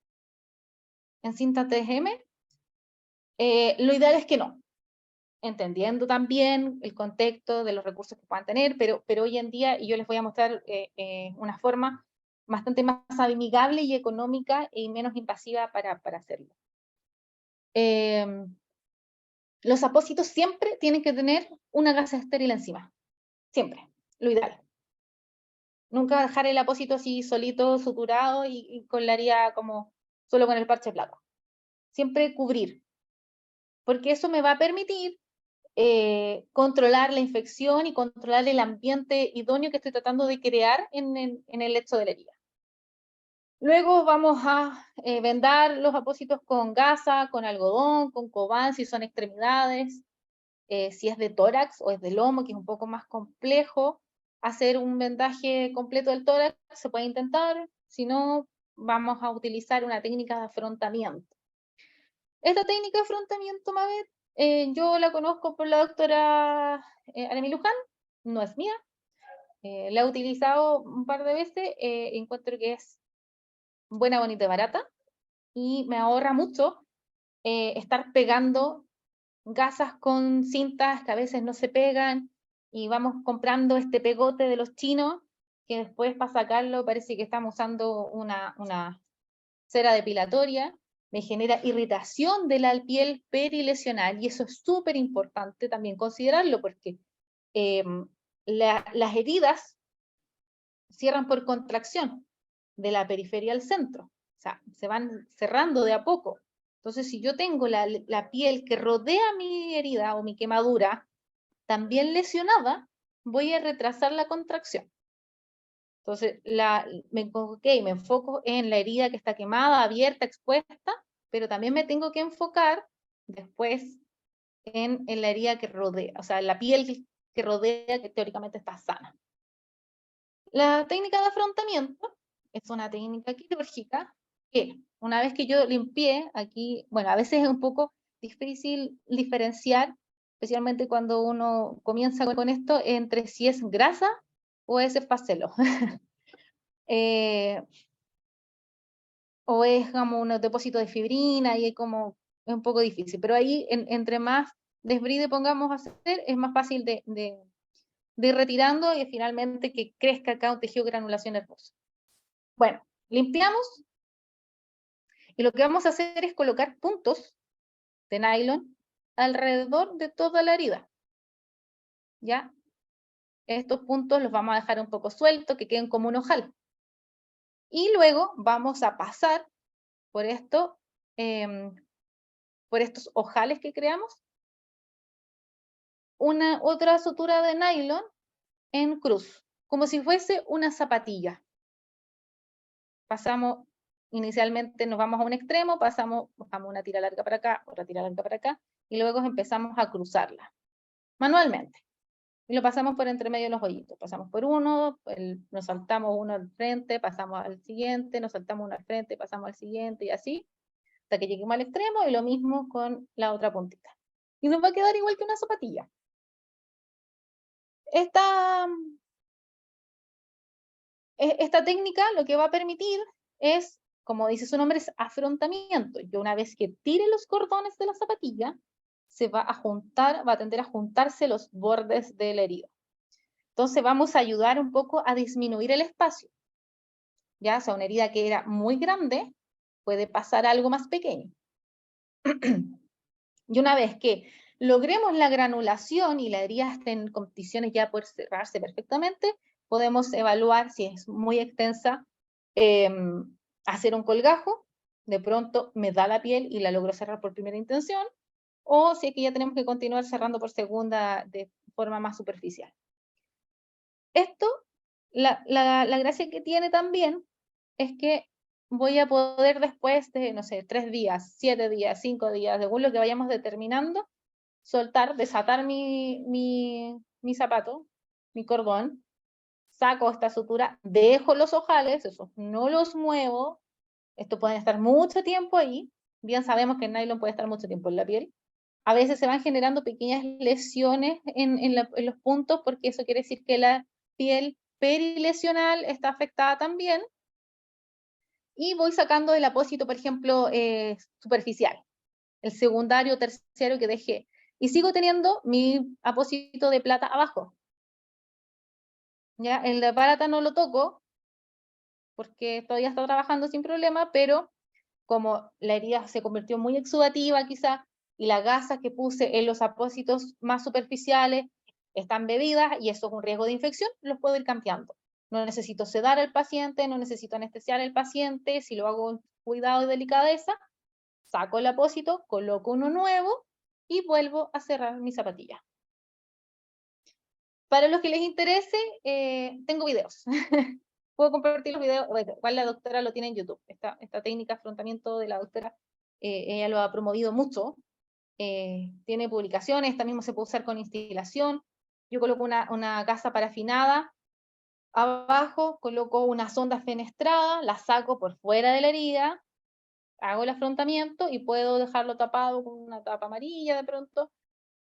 en cinta 3M. Lo ideal es que no, entendiendo también el contexto de los recursos que puedan tener, pero hoy en día, y yo les voy a mostrar una forma bastante más amigable y económica y menos invasiva para hacerlo. Los apósitos siempre tienen que tener una gasa estéril encima, siempre, lo ideal. Nunca dejar el apósito así solito, suturado y con la herida como solo con el parche plata. Siempre cubrir, porque eso me va a permitir controlar la infección y controlar el ambiente idóneo que estoy tratando de crear en el lecho de la herida. Luego vamos a vendar los apósitos con gasa, con algodón, con Coban si son extremidades, si es de tórax o es de lomo, que es un poco más complejo. Hacer un vendaje completo del tórax se puede intentar, si no, vamos a utilizar una técnica de afrontamiento. Esta técnica de afrontamiento, Mabel, yo la conozco por la doctora Aremi Luján, no es mía, la he utilizado un par de veces, encuentro que es buena, bonita y barata, y me ahorra mucho estar pegando gasas con cintas que a veces no se pegan, y vamos comprando este pegote de los chinos, que después para sacarlo parece que estamos usando una cera depilatoria, me genera irritación de la piel perilesional, y eso es súper importante también considerarlo, porque las heridas cierran por contracción de la periferia al centro, o sea, se van cerrando de a poco. Entonces, si yo tengo la piel que rodea mi herida o mi quemadura también lesionada, voy a retrasar la contracción. Entonces, me enfoco en la herida que está quemada, abierta, expuesta, pero también me tengo que enfocar después en la herida que rodea, o sea, la piel que rodea, que teóricamente está sana. La técnica de afrontamiento es una técnica quirúrgica que, una vez que yo limpié aquí, bueno, a veces es un poco difícil diferenciar, especialmente cuando uno comienza con esto, entre si es grasa o es espacelo. O es como un depósito de fibrina, y es un poco difícil, pero ahí entre más desbride pongamos a hacer, es más fácil de ir retirando y finalmente que crezca acá un tejido de granulación nerviosa. Bueno, limpiamos, y lo que vamos a hacer es colocar puntos de nylon alrededor de toda la herida. ¿Ya? Estos puntos los vamos a dejar un poco sueltos, que queden como un ojal. Y luego vamos a pasar por estos ojales que creamos, otra sutura de nylon en cruz, como si fuese una zapatilla. Pasamos, inicialmente nos vamos a un extremo, bajamos una tira larga para acá, otra tira larga para acá, y luego empezamos a cruzarla, manualmente. Y lo pasamos por entre medio de los hoyitos. Pasamos por uno, nos saltamos uno al frente, pasamos al siguiente, nos saltamos uno al frente, pasamos al siguiente, y así, hasta que lleguemos al extremo, y lo mismo con la otra puntita. Y nos va a quedar igual que una zapatilla. Esta técnica lo que va a permitir es, como dice su nombre, es afrontamiento. Y una vez que tire los cordones de la zapatilla, se va a tender a juntarse los bordes de la herida. Entonces vamos a ayudar un poco a disminuir el espacio. Ya, o sea, una herida que era muy grande, puede pasar a algo más pequeño. Y una vez que logremos la granulación y la herida esté en condiciones ya por cerrarse perfectamente, podemos evaluar si es muy extensa, hacer un colgajo, de pronto me da la piel y la logro cerrar por primera intención, o si es que ya tenemos que continuar cerrando por segunda de forma más superficial. Esto, la gracia que tiene también es que voy a poder después de, no sé, 3 días, 7 días, 5 días, según lo que vayamos determinando, soltar, desatar mi zapato, mi cordón, saco esta sutura, dejo los ojales, esos no los muevo, esto puede estar mucho tiempo ahí, bien sabemos que el nylon puede estar mucho tiempo en la piel, a veces se van generando pequeñas lesiones en los puntos, porque eso quiere decir que la piel perilesional está afectada también, y voy sacando el apósito, por ejemplo, superficial, el secundario, terciario que dejé, y sigo teniendo mi apósito de plata abajo. ¿Ya? El de plata no lo toco, porque todavía está trabajando sin problema, pero como la herida se convirtió muy exudativa quizá, y la gasa que puse en los apósitos más superficiales están bebidas, y eso es un riesgo de infección, los puedo ir cambiando. No necesito sedar al paciente, no necesito anestesiar al paciente, si lo hago con cuidado y delicadeza, saco el apósito, coloco uno nuevo, y vuelvo a cerrar mi zapatilla. Para los que les interese, tengo videos. Puedo compartir los videos, igual la doctora lo tiene en YouTube, esta técnica de afrontamiento de la doctora, ella lo ha promovido mucho, tiene publicaciones, también se puede usar con instilación. Yo coloco una gasa parafinada, abajo coloco una sonda fenestrada, la saco por fuera de la herida, hago el afrontamiento y puedo dejarlo tapado con una tapa amarilla de pronto,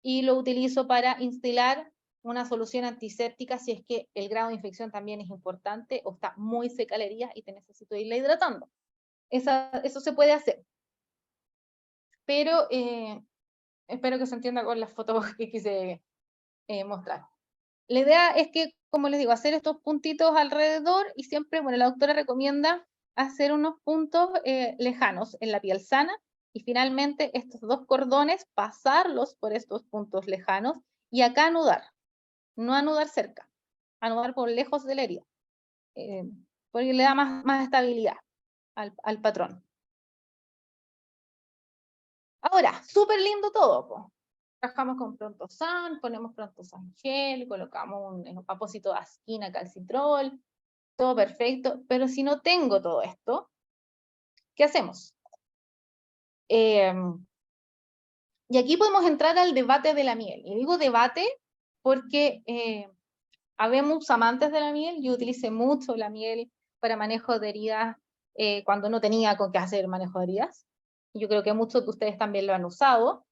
y lo utilizo para instilar una solución antiséptica si es que el grado de infección también es importante o está muy seca la herida y te necesito irla hidratando. Eso se puede hacer. Pero Espero que se entienda con las fotos que quise mostrar. La idea es que, como les digo, hacer estos puntitos alrededor y siempre, bueno, la doctora recomienda hacer unos puntos lejanos en la piel sana y finalmente estos dos cordones pasarlos por estos puntos lejanos y acá anudar, no anudar cerca, anudar por lejos de la herida, porque le da más estabilidad al patrón. Ahora, súper lindo todo, po. Trabajamos con Prontosan, ponemos Prontosan gel, colocamos un apósito de asquina, calcitrol, todo perfecto, pero si no tengo todo esto, ¿qué hacemos? Y aquí podemos entrar al debate de la miel. Y digo debate porque habemos amantes de la miel, yo utilicé mucho la miel para manejo de heridas cuando no tenía con qué hacer manejo de heridas. Yo creo que muchos de ustedes también lo han usado,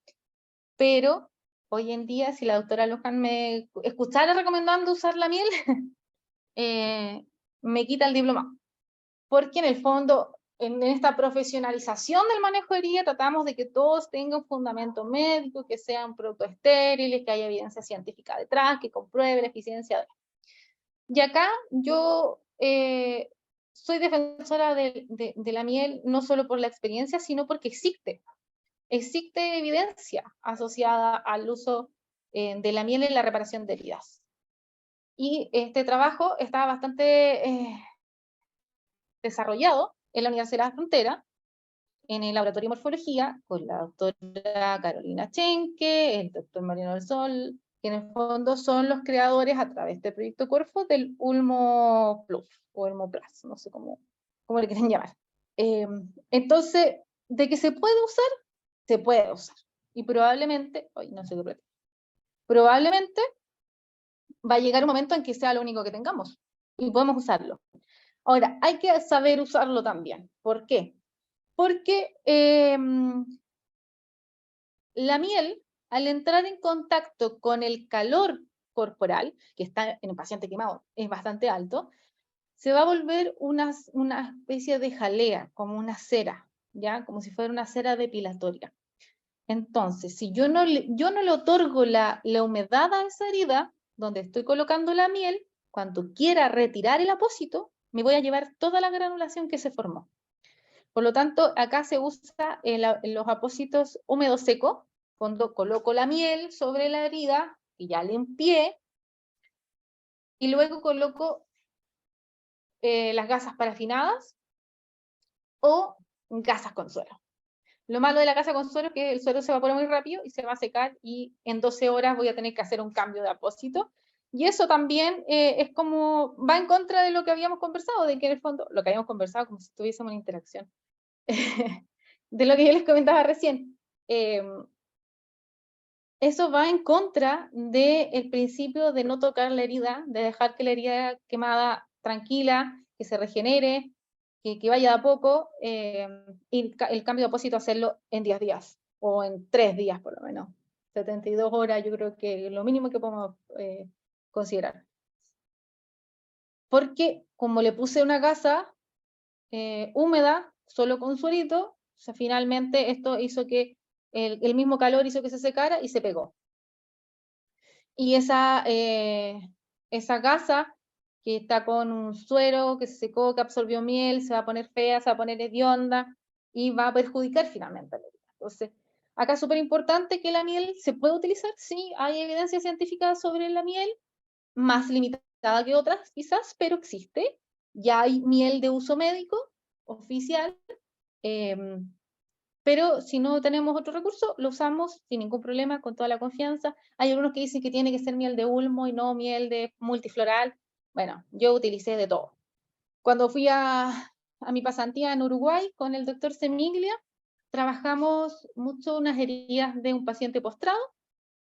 pero hoy en día, si la doctora Luján me escuchara recomendando usar la miel, me quita el diploma. Porque en el fondo, en esta profesionalización del manejo de herida, tratamos de que todos tengan un fundamento médico, que sean productos estériles, que haya evidencia científica detrás, que compruebe la eficiencia de... Y acá yo soy defensora de la miel, no solo por la experiencia, sino porque existe evidencia asociada al uso de la miel en la reparación de heridas. Y este trabajo está bastante desarrollado en la Universidad de la Frontera, en el Laboratorio de Morfología, con la doctora Carolina Chenque, el doctor Mariano del Sol, que en el fondo son los creadores a través del proyecto Corfo del Ulmo Plus, o Ulmo Plus, no sé cómo le quieren llamar. Entonces, de que se puede usar, se puede usar. Y probablemente, probablemente va a llegar un momento en que sea lo único que tengamos, y podemos usarlo. Ahora, hay que saber usarlo también. ¿Por qué? Porque la miel, al entrar en contacto con el calor corporal, que está en un paciente quemado, es bastante alto, se va a volver una especie de jalea, como una cera, ¿ya? Como si fuera una cera depilatoria. Entonces, si yo no le otorgo la humedad a esa herida, donde estoy colocando la miel, cuando quiera retirar el apósito, me voy a llevar toda la granulación que se formó. Por lo tanto, acá se usa en los apósitos húmedo seco, cuando coloco la miel sobre la herida, y ya limpié, y luego coloco las gasas parafinadas o gasas con suero. Lo malo de la gasa con suero es que el suero se evapora muy rápido y se va a secar, y en 12 horas voy a tener que hacer un cambio de apósito. Y eso también es como, va en contra de lo que habíamos conversado, de que en el fondo, lo que habíamos conversado como si tuviésemos una interacción, de lo que yo les comentaba recién. Eso va en contra del principio de no tocar la herida, de dejar que la herida quemada tranquila, que se regenere, que vaya de a poco, y el cambio de apósito hacerlo en 10 días, o en 3 días por lo menos. 72 horas yo creo que es lo mínimo que podemos considerar. Porque como le puse una gasa húmeda, solo con suerito, o sea, finalmente esto hizo que el mismo calor hizo que se secara y se pegó. Y esa gasa que está con un suero que se secó, que absorbió miel, se va a poner fea, se va a poner hedionda y va a perjudicar finalmente la herida. Entonces, acá es súper importante que la miel se puede utilizar, sí, hay evidencia científica sobre la miel, más limitada que otras quizás, pero existe. Ya hay miel de uso médico oficial, pero si no tenemos otro recurso, lo usamos sin ningún problema, con toda la confianza. Hay algunos que dicen que tiene que ser miel de ulmo y no miel de multifloral. Bueno, yo utilicé de todo. Cuando fui a mi pasantía en Uruguay con el doctor Semiglia, trabajamos mucho unas heridas de un paciente postrado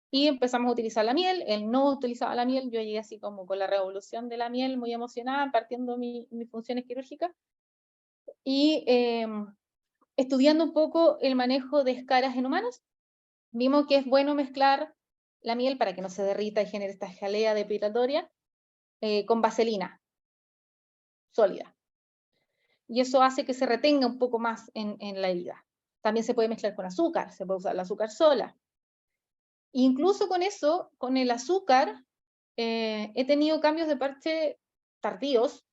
y empezamos a utilizar la miel. Él no utilizaba la miel, yo llegué así como con la revolución de la miel, muy emocionada, partiendo mis funciones quirúrgicas. Y estudiando un poco el manejo de escaras en humanos, vimos que es bueno mezclar la miel para que no se derrita y genere esta jalea depilatoria con vaselina sólida. Y eso hace que se retenga un poco más en la herida. También se puede mezclar con azúcar, se puede usar el azúcar sola. Incluso con eso, con el azúcar, he tenido cambios de parche tardíos.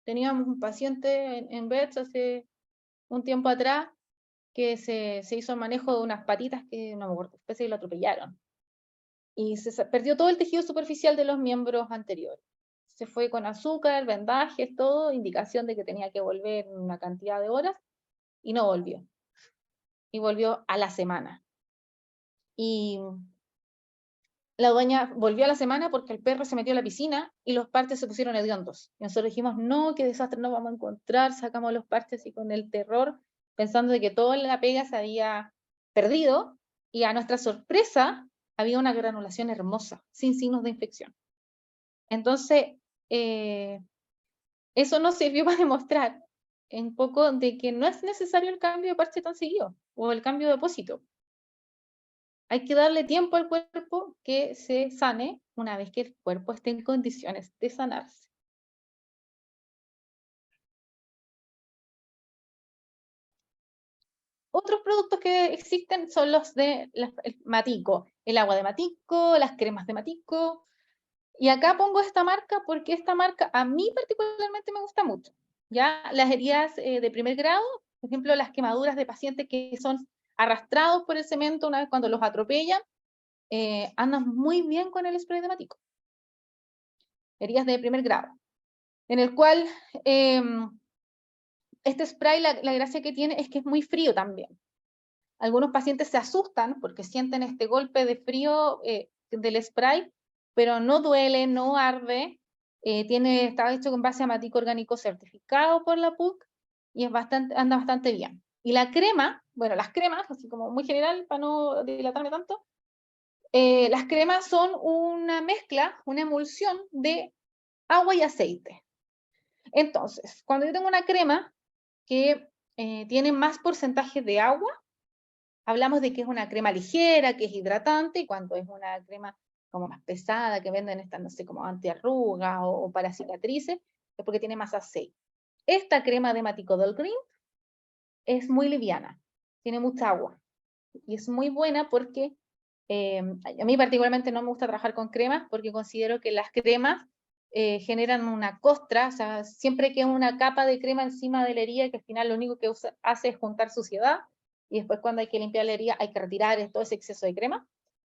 Teníamos un paciente en BEDS hace un tiempo atrás que se hizo el manejo de unas patitas que no me acuerdo, especie que lo atropellaron. Y se perdió todo el tejido superficial de los miembros anteriores. Se fue con azúcar, vendajes, todo, indicación de que tenía que volver una cantidad de horas, y no volvió. Y volvió a la semana. Y la dueña volvió a la semana porque el perro se metió a la piscina y los parches se pusieron hediondos. Y nosotros dijimos, no, qué desastre nos vamos a encontrar, sacamos los parches y con el terror, pensando de que toda la pega se había perdido, y a nuestra sorpresa había una granulación hermosa, sin signos de infección. Entonces, eso nos sirvió para demostrar un poco de que no es necesario el cambio de parche tan seguido, o el cambio de depósito. Hay que darle tiempo al cuerpo que se sane una vez que el cuerpo esté en condiciones de sanarse. Otros productos que existen son los de el matico, el agua de matico, las cremas de matico. Y acá pongo esta marca porque esta marca a mí particularmente me gusta mucho. Ya las heridas de primer grado, por ejemplo, las quemaduras de pacientes que son arrastrados por el cemento una vez cuando los atropellan, andan muy bien con el spray de matico. Heridas de primer grado. En el cual este spray, la gracia que tiene es que es muy frío también. Algunos pacientes se asustan porque sienten este golpe de frío del spray, pero no duele, no arde, está hecho con base a matico orgánico certificado por la PUC y anda bastante bien. Y la crema, bueno, las cremas, así como muy general, para no dilatarme tanto, las cremas son una mezcla, una emulsión de agua y aceite. Entonces, cuando yo tengo una crema que tiene más porcentaje de agua, hablamos de que es una crema ligera, que es hidratante, y cuando es una crema como más pesada, que venden estas, no sé, como antiarrugas o para cicatrices, es porque tiene más aceite. Esta crema de Maticodol Green es muy liviana, tiene mucha agua, y es muy buena porque a mí particularmente no me gusta trabajar con cremas, porque considero que las cremas generan una costra, o sea, siempre queda una capa de crema encima de la herida que al final lo único que hace es juntar suciedad, y después cuando hay que limpiar la herida hay que retirar todo ese exceso de crema.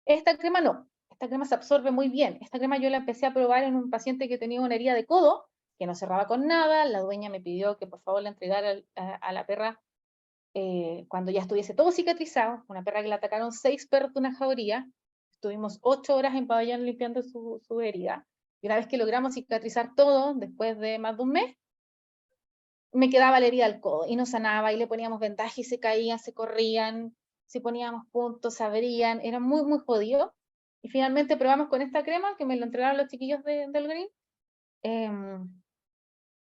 Esta crema no, esta crema se absorbe muy bien. Esta crema yo la empecé a probar en un paciente que tenía una herida de codo, que no cerraba con nada. La dueña me pidió que por favor la entregara a la perra cuando ya estuviese todo cicatrizado. Una perra que le atacaron 6 perros de una jauría. Estuvimos 8 horas en pabellón limpiando su herida. Y una vez que logramos cicatrizar todo, después de más de un mes, me quedaba la herida al codo y no sanaba, y le poníamos vendaje y se caían, se corrían, si poníamos puntos, se abrían, era muy, muy jodido. Y finalmente probamos con esta crema, que me lo entregaron los chiquillos del Green,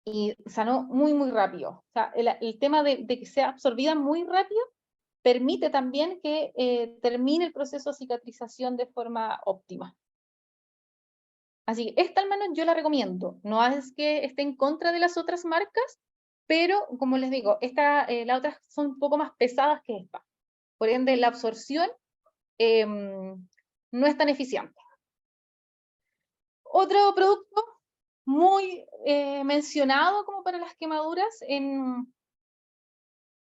y sanó muy, muy rápido. O sea, el tema de que sea absorbida muy rápido permite también que termine el proceso de cicatrización de forma óptima. Así que esta al menos yo la recomiendo. No es que esté en contra de las otras marcas, pero como les digo, las otras son un poco más pesadas que esta. Por ende, la absorción no es tan eficiente. Otro producto muy mencionado como para las quemaduras en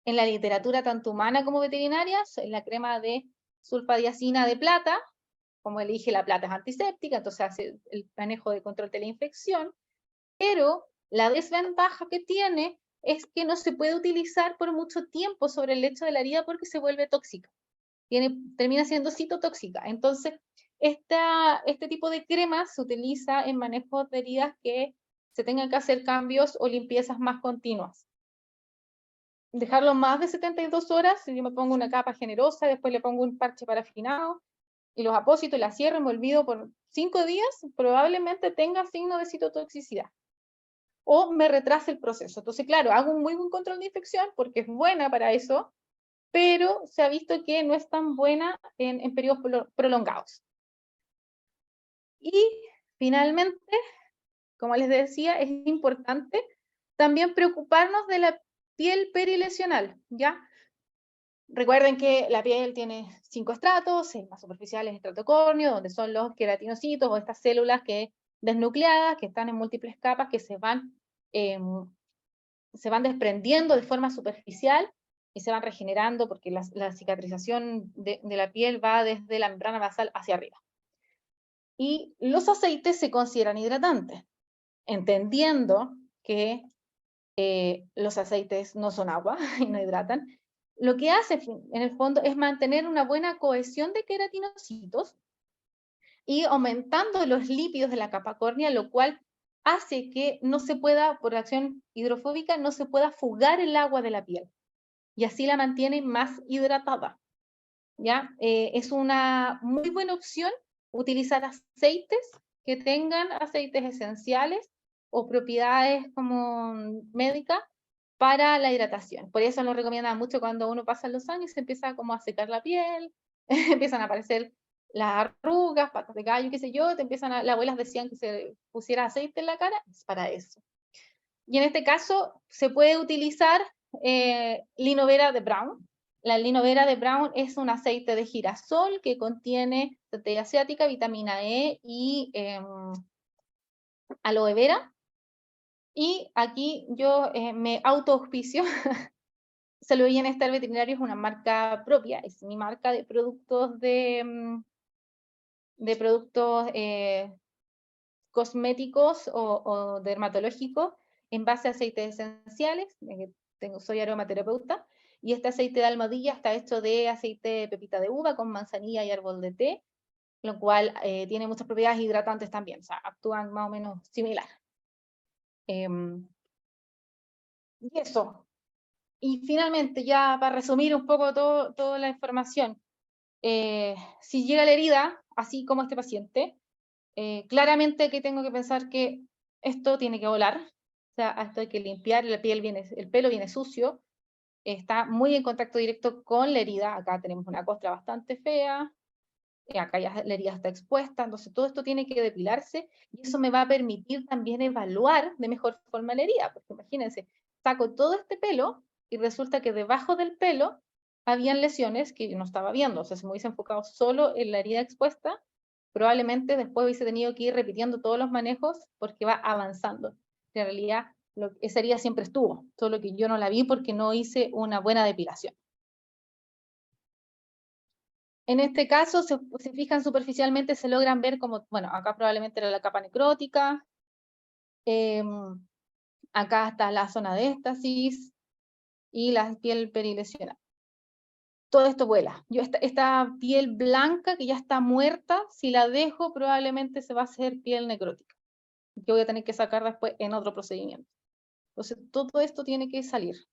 la literatura tanto humana como veterinaria es la crema de sulfadiazina de plata. Como le dije, la plata es antiséptica, entonces hace el manejo de control de la infección, pero la desventaja que tiene es que no se puede utilizar por mucho tiempo sobre el lecho de la herida porque se vuelve tóxica. Termina siendo citotóxica. Entonces, este tipo de crema se utiliza en manejos de heridas que se tengan que hacer cambios o limpiezas más continuas. Dejarlo más de 72 horas, yo me pongo una capa generosa, después le pongo un parche parafinado, y los apósitos, la cierro, me olvido por 5 días, probablemente tenga signo de citotoxicidad. O me retrasa el proceso. Entonces, claro, hago un muy buen control de infección porque es buena para eso, pero se ha visto que no es tan buena en periodos prolongados. Y finalmente, como les decía, es importante también preocuparnos de la piel perilesional, ¿ya? Recuerden que la piel tiene 5 estratos, el más superficial es estrato córneo, donde son los queratinocitos o estas células desnucleadas que están en múltiples capas que se van desprendiendo de forma superficial y se van regenerando porque la cicatrización de la piel va desde la membrana basal hacia arriba. Y los aceites se consideran hidratantes, entendiendo que los aceites no son agua y no hidratan. Lo que hace en el fondo es mantener una buena cohesión de queratinocitos y aumentando los lípidos de la capa córnea, lo cual hace que no se pueda, por acción hidrofóbica, no se pueda fugar el agua de la piel. Y así la mantiene más hidratada. ¿Ya? Es una muy buena opción utilizar aceites que tengan aceites esenciales o propiedades como médicas para la hidratación. Por eso lo recomiendan mucho cuando uno pasa los años y se empieza como a secar la piel, empiezan a aparecer las arrugas, patas de gallo, qué sé yo, las abuelas decían que se pusiera aceite en la cara, es para eso. Y en este caso se puede utilizar lino vera de Brown. La lino vera de Brown es un aceite de girasol que contiene centella asiática, vitamina E y aloe vera. Y aquí yo me autoauspicio. Salud y Bienestar Veterinario es una marca propia, es mi marca de productos cosméticos o dermatológicos en base a aceites esenciales. Soy aromaterapeuta, y este aceite de almohadilla está hecho de aceite de pepita de uva con manzanilla y árbol de té, lo cual tiene muchas propiedades hidratantes también, o sea, actúan más o menos similar. Y eso. Y finalmente, ya para resumir un poco toda la información, si llega la herida, así como este paciente, claramente que tengo que pensar que esto tiene que volar, o sea, esto hay que limpiar, el pelo viene sucio, está muy en contacto directo con la herida, acá tenemos una costra bastante fea, acá ya la herida está expuesta, entonces todo esto tiene que depilarse, y eso me va a permitir también evaluar de mejor forma la herida, porque imagínense, saco todo este pelo, y resulta que debajo del pelo habían lesiones que yo no estaba viendo, o sea, si me hubiese enfocado solo en la herida expuesta, probablemente después hubiese tenido que ir repitiendo todos los manejos porque va avanzando. En realidad, esa herida siempre estuvo, solo que yo no la vi porque no hice una buena depilación. En este caso, se fijan superficialmente, se logran ver como, bueno, acá probablemente era la capa necrótica, acá está la zona de éstasis y la piel perilesional. Todo esto vuela. Esta piel blanca que ya está muerta, si la dejo probablemente se va a hacer piel necrótica, que voy a tener que sacar después en otro procedimiento. Entonces todo esto tiene que salir.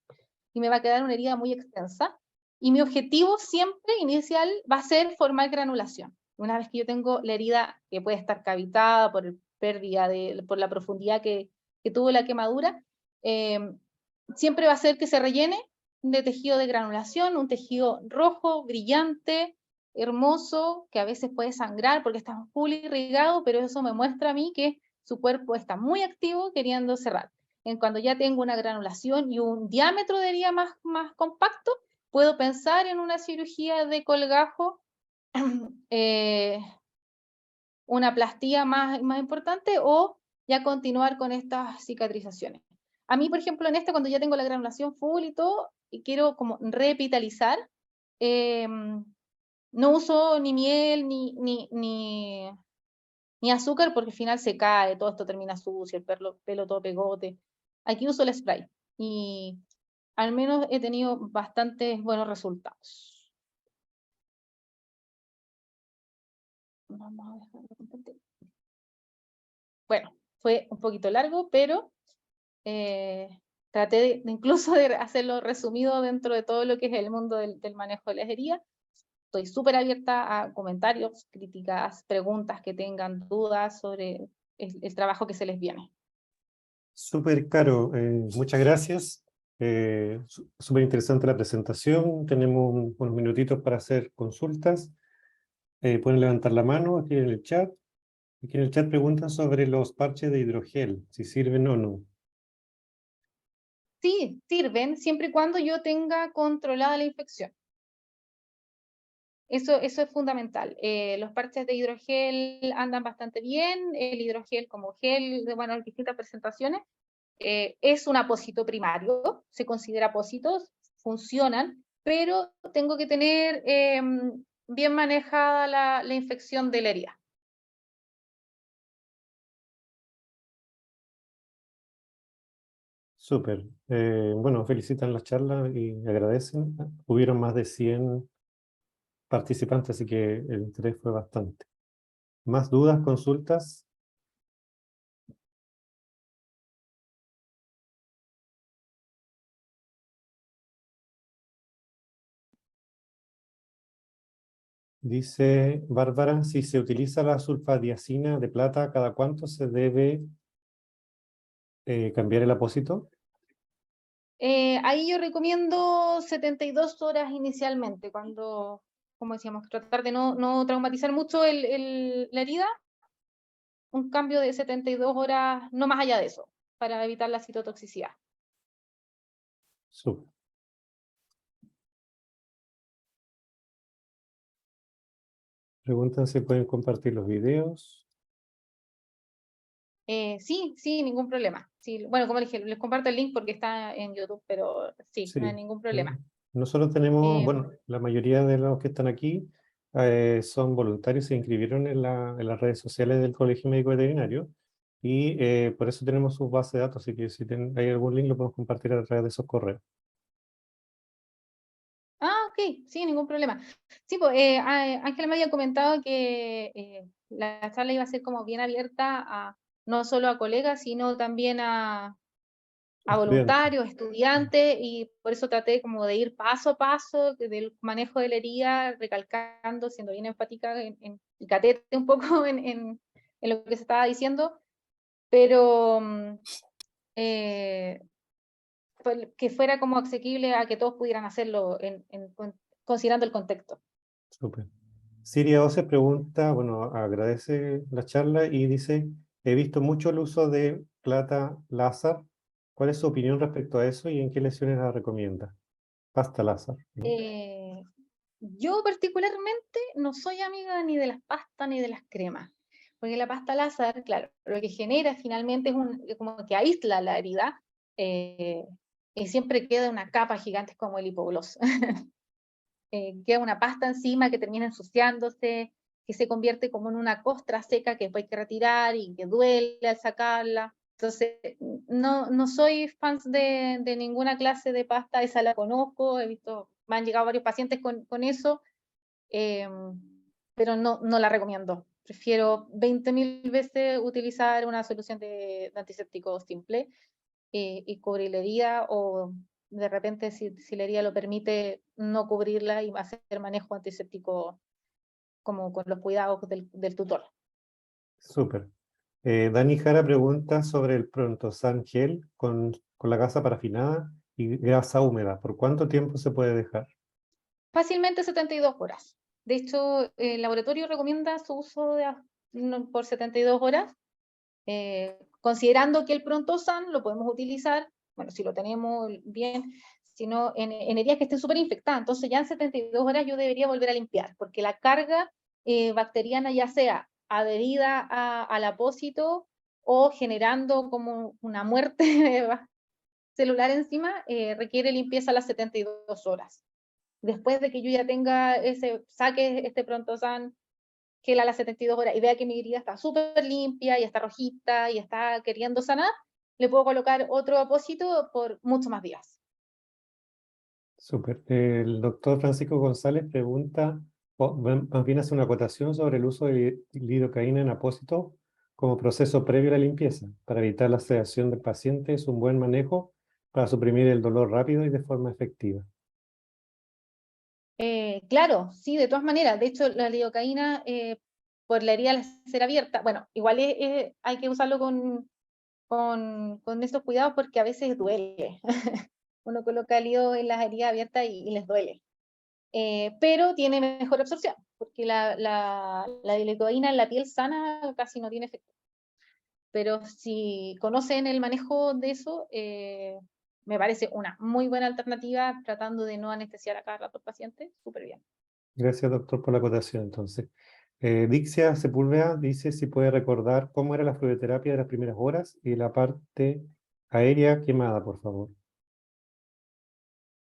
Y me va a quedar una herida muy extensa. Y mi objetivo siempre inicial va a ser formar granulación. Una vez que yo tengo la herida que puede estar cavitada por pérdida, por la profundidad que tuvo la quemadura, siempre va a ser que se rellene de tejido de granulación, un tejido rojo, brillante, hermoso, que a veces puede sangrar porque está full irrigado, pero eso me muestra a mí que su cuerpo está muy activo queriendo cerrar. Cuando ya tengo una granulación y un diámetro de herida más compacto, puedo pensar en una cirugía de colgajo, una plastía más importante, o ya continuar con estas cicatrizaciones. A mí, por ejemplo, en cuando ya tengo la granulación full y todo, y quiero como revitalizar, no uso ni miel ni azúcar, porque al final se cae, todo esto termina sucio, el pelo todo pegote. Aquí uso el spray, y al menos he tenido bastantes buenos resultados. Vamos a dejarlo compartir. Bueno, fue un poquito largo, pero traté incluso de hacerlo resumido dentro de todo lo que es el mundo del manejo de la herida. Estoy súper abierta a comentarios, críticas, preguntas que tengan, dudas sobre el trabajo que se les viene. Súper, Caro, muchas gracias. Súper interesante la presentación. Tenemos unos minutitos para hacer consultas. Pueden levantar la mano aquí en el chat. Aquí en el chat preguntan sobre los parches de hidrogel, si sirven o no. Sí, sirven siempre y cuando yo tenga controlada la infección. Eso es fundamental. Los parches de hidrogel andan bastante bien, el hidrogel como gel, bueno, en distintas presentaciones, es un apósito primario, se considera apósitos, funcionan, pero tengo que tener bien manejada la infección de la herida. Súper. Bueno, felicitan la charla y agradecen. Hubieron más de 100 participantes, así que el interés fue bastante. ¿Más dudas, consultas? Dice Bárbara, si se utiliza la sulfadiazina de plata, ¿cada cuánto se debe cambiar el apósito? Ahí yo recomiendo 72 horas inicialmente, cuando, como decíamos, tratar de no traumatizar mucho la herida, un cambio de 72 horas, no más allá de eso, para evitar la citotoxicidad. Súper. Preguntan si pueden compartir los videos. Sí, ningún problema. Sí, bueno, como les dije, les comparto el link porque está en YouTube, pero sí, no hay ningún problema. Nosotros tenemos, Eh, bueno, la mayoría de los que están aquí son voluntarios, se inscribieron en las redes sociales del Colegio Médico Veterinario y por eso tenemos sus bases de datos, así que si hay algún link lo podemos compartir a través de esos correos. ok, sí, ningún problema. Sí, pues Ángela me había comentado que la charla iba a ser como bien abierta no solo a colegas, sino también a Estudiantes. voluntarios, estudiantes, y por eso traté como de ir paso a paso del manejo de la herida, recalcando, siendo bien enfática y catete un poco en lo que se estaba diciendo, pero que fuera como asequible a que todos pudieran hacerlo considerando el contexto. Súper. Siria Ose pregunta, bueno, agradece la charla y dice, he visto mucho el uso de plata láser. ¿Cuál es su opinión respecto a eso y en qué lesiones la recomienda? Pasta láser, ¿no? Yo particularmente no soy amiga ni de las pastas ni de las cremas, porque la pasta láser, claro, lo que genera finalmente es como que aísla la herida, y siempre queda una capa gigante como el hipogloss. Queda una pasta encima que termina ensuciándose, que se convierte como en una costra seca que después hay que retirar y que duele al sacarla. Entonces, no soy fan de ninguna clase de pasta, esa la conozco, he visto, me han llegado varios pacientes con eso, pero no la recomiendo. Prefiero 20.000 veces utilizar una solución de antiséptico simple y cubrir la herida, o de repente si la herida lo permite, no cubrirla y hacer manejo antiséptico como con los cuidados del tutor. Súper. Dani Jara pregunta sobre el Prontosan Gel con la gasa parafinada y grasa húmeda. ¿Por cuánto tiempo se puede dejar? Fácilmente 72 horas. De hecho, el laboratorio recomienda su uso por 72 horas, considerando que el Prontosan lo podemos utilizar, bueno, si lo tenemos bien, sino en heridas que estén súper infectadas. Entonces ya en 72 horas yo debería volver a limpiar, porque la carga bacteriana, ya sea adherida al apósito o generando como una muerte celular encima, requiere limpieza a las 72 horas. Después de que yo ya tenga saque este Prontosan gel a las 72 horas y vea que mi herida está súper limpia y está rojita y está queriendo sanar, le puedo colocar otro apósito por muchos más días. Súper. El doctor Francisco González pregunta, más bien hace una acotación sobre el uso de lidocaína en apósito como proceso previo a la limpieza. Para evitar la sedación del paciente es un buen manejo para suprimir el dolor rápido y de forma efectiva. Claro, sí, de todas maneras. De hecho, la lidocaína, por la herida al ser abierta, bueno, igual hay que usarlo con estos cuidados porque a veces duele. Uno coloca lío en las heridas abiertas y les duele. Pero tiene mejor absorción, porque la lidocaína en la piel sana casi no tiene efecto. Pero si conocen el manejo de eso, me parece una muy buena alternativa, tratando de no anestesiar a cada rato al paciente, súper bien. Gracias, doctor, por la acotación. Entonces, Dixia Sepúlveda dice si puede recordar cómo era la fluidoterapia de las primeras horas y la parte aérea quemada, por favor.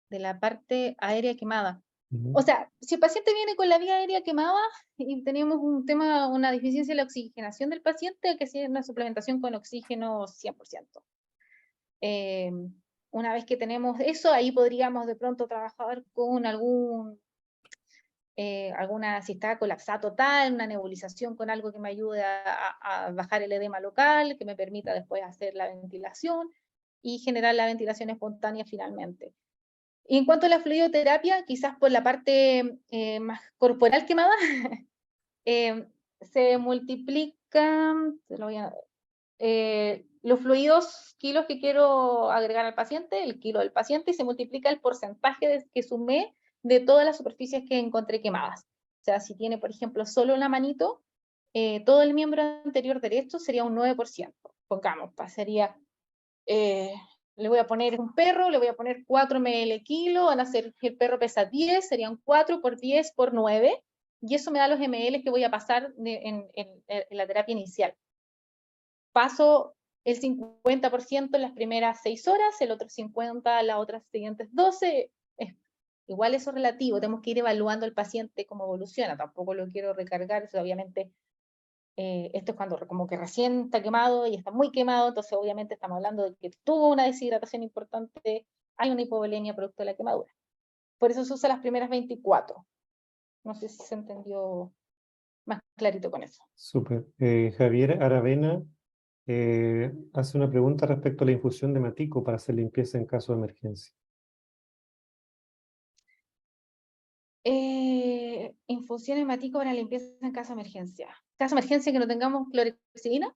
De la parte aérea quemada. Ujú. O sea, si el paciente viene con la vía aérea quemada y tenemos un tema, una deficiencia en la oxigenación del paciente, hay que hacer una suplementación con oxígeno 100%. Una vez que tenemos eso, ahí podríamos de pronto trabajar con si está colapsada total, una nebulización con algo que me ayude a bajar el edema local, que me permita después hacer la ventilación y generar la ventilación espontánea finalmente. Y en cuanto a la fluidoterapia, quizás por la parte más corporal quemada, se multiplican los fluidos, kilos que quiero agregar al paciente, el kilo del paciente, y se multiplica el porcentaje que sumé de todas las superficies que encontré quemadas. O sea, si tiene, por ejemplo, solo la manito, todo el miembro anterior derecho sería un 9%. Pongamos, sería... le voy a poner un perro, le voy a poner 4 ml kilo, van a ser, el perro pesa 10, serían 4 por 10 por 9, y eso me da los ml que voy a pasar en la terapia inicial. Paso el 50% en las primeras 6 horas, el otro 50% las otras siguientes 12, igual eso es relativo, tenemos que ir evaluando al paciente cómo evoluciona, tampoco lo quiero recargar, eso obviamente esto es cuando como que recién está quemado y está muy quemado, entonces obviamente estamos hablando de que tuvo una deshidratación importante, hay una hipovolemia producto de la quemadura. Por eso se usa las primeras 24. No sé si se entendió más clarito con eso. Súper. Javier Aravena hace una pregunta respecto a la infusión de matico para hacer limpieza en caso de emergencia. Infusión hematíco para limpieza en caso de emergencia. ¿Caso de emergencia que no tengamos clorexidina?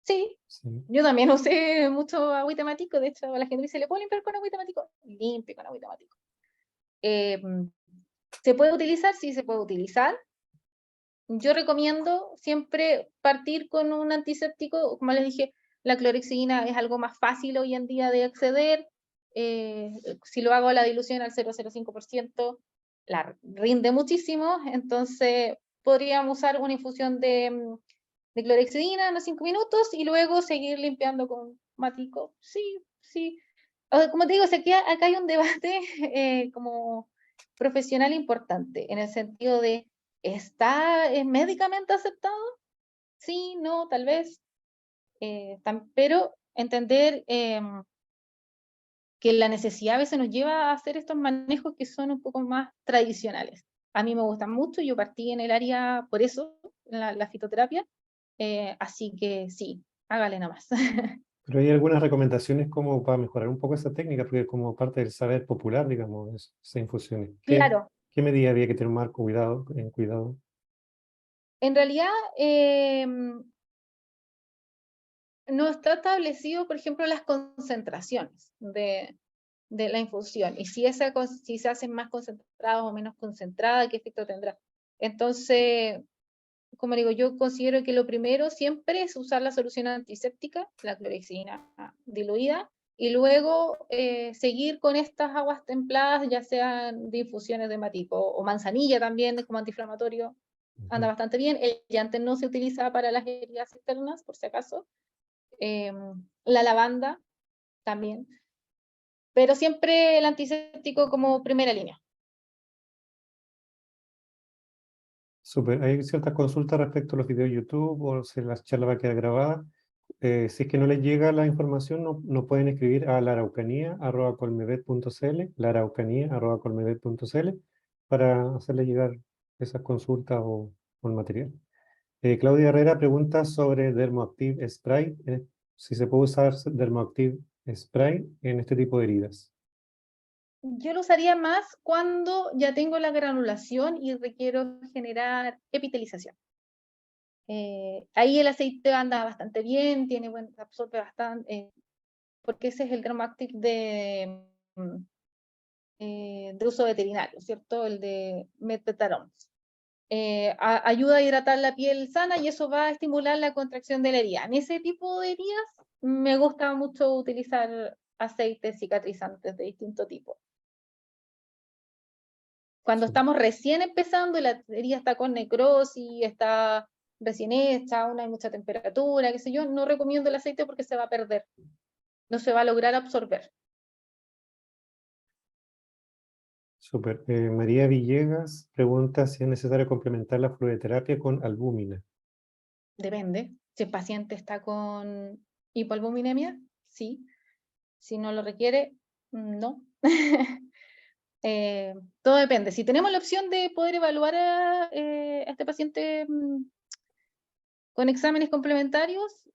Sí. Sí. Yo también usé mucho agüita hematíco, de hecho la gente dice, ¿le puedo limpiar con agüita hematíco? Limpie con agüita hematíco. ¿Se puede utilizar? Sí, se puede utilizar. Yo recomiendo siempre partir con un antiséptico, como les dije, la clorexidina es algo más fácil hoy en día de acceder. Si lo hago a la dilución al 0,05%, la rinde muchísimo, entonces podríamos usar una infusión de clorexidina en los 5 minutos y luego seguir limpiando con matico. Sí, sí. Como te digo, acá hay un debate como profesional importante, en el sentido de, ¿está médicamente aceptado? Sí, no, tal vez. Pero entender que la necesidad a veces nos lleva a hacer estos manejos que son un poco más tradicionales. A mí me gustan mucho, yo partí en el área por eso, la fitoterapia, así que sí, hágale nada más. Pero hay algunas recomendaciones como para mejorar un poco esa técnica, porque como parte del saber popular, digamos, esas infusiones. Claro, ¿Qué medida había que tener más cuidado, cuidado? en realidad no está establecido, por ejemplo, las concentraciones de la infusión, y si se hacen más concentrados o menos concentradas, qué efecto tendrá. Entonces, como digo, yo considero que lo primero siempre es usar la solución antiséptica, la clorexidina diluida, y luego seguir con estas aguas templadas, ya sean de infusiones de matico o manzanilla también como antiinflamatorio, anda bastante bien. El llante no se utiliza para las heridas externas, por si acaso. La lavanda también, pero siempre el antiséptico como primera línea. Súper. Hay ciertas consultas respecto a los videos de YouTube o si la charla va a quedar grabada. Si es que no les llega la información, no pueden escribir a laraucanía@colmevet.cl, laraucanía@colmevet.cl, para hacerle llegar esas consultas o el material. Claudia Herrera pregunta sobre Dermoactive Spray, si se puede usar Dermoactive Spray en este tipo de heridas. Yo lo usaría más cuando ya tengo la granulación y requiero generar epitelización. Ahí el aceite anda bastante bien, absorbe bastante, porque ese es el Dermoactive de uso veterinario, ¿cierto? El de Metpetarone. Ayuda a hidratar la piel sana y eso va a estimular la contracción de la herida. En ese tipo de heridas me gusta mucho utilizar aceites cicatrizantes de distinto tipo. Cuando Sí. estamos recién empezando y la herida está con necrosis, está recién hecha, aún hay mucha temperatura, qué sé yo, no recomiendo el aceite porque se va a perder, no se va a lograr absorber. Súper. María Villegas pregunta si es necesario complementar la fluidoterapia con albúmina. Depende. Si el paciente está con hipoalbuminemia, sí. Si no lo requiere, no. Todo depende. Si tenemos la opción de poder evaluar a este paciente con exámenes complementarios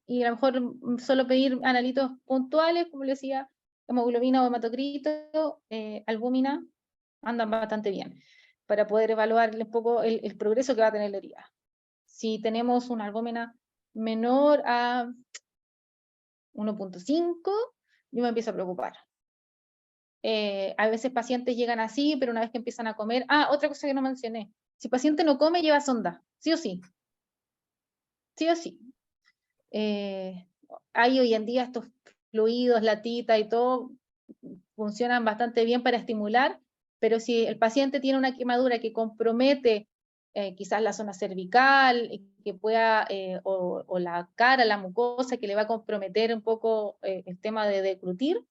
y a lo mejor solo pedir analitos puntuales, como le decía, hemoglobina o hematocrito, albúmina, andan bastante bien para poder evaluar un poco el progreso que va a tener la herida. Si tenemos una albúmina menor a 1.5, yo me empiezo a preocupar. A veces pacientes llegan así, pero una vez que empiezan a comer... otra cosa que no mencioné. Si el paciente no come, lleva sonda, sí o sí. Sí o sí. Hay hoy en día estos fluidos, la tita y todo, funcionan bastante bien para estimular, pero si el paciente tiene una quemadura que compromete quizás la zona cervical, que pueda, o la cara, la mucosa, que le va a comprometer un poco el tema de declutir,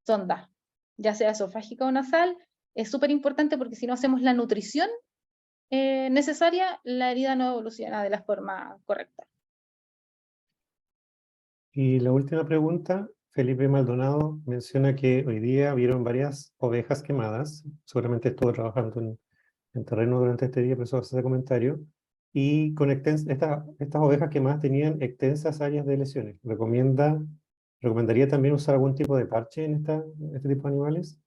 sonda, ya sea esofágica o nasal, es súper importante porque si no hacemos la nutrición necesaria, la herida no evoluciona de la forma correcta. Y la última pregunta, Felipe Maldonado menciona que hoy día vieron varias ovejas quemadas, seguramente estuvo trabajando en terreno durante este día, por eso hace ese comentario, y con estas ovejas quemadas tenían extensas áreas de lesiones. ¿Recomendaría también usar algún tipo de parche en este tipo de animales?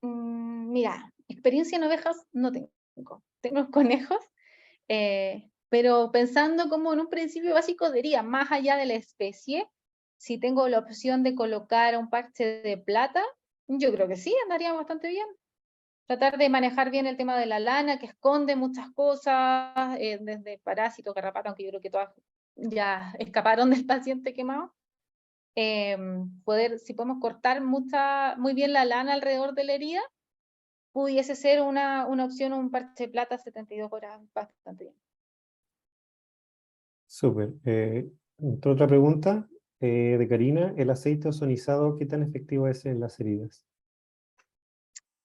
Mira, experiencia en ovejas no tengo. Tengo conejos, pero pensando como en un principio básico diría, más allá de la especie, si tengo la opción de colocar un parche de plata, yo creo que sí, andaría bastante bien. Tratar de manejar bien el tema de la lana, que esconde muchas cosas, desde parásitos, garrapatas, aunque yo creo que todas ya escaparon del paciente quemado. Si podemos cortar muy bien la lana alrededor de la herida, pudiese ser una opción, un parche de plata 72 horas, bastante bien. Súper. Otra pregunta de Karina, ¿el aceite ozonizado qué tan efectivo es en las heridas?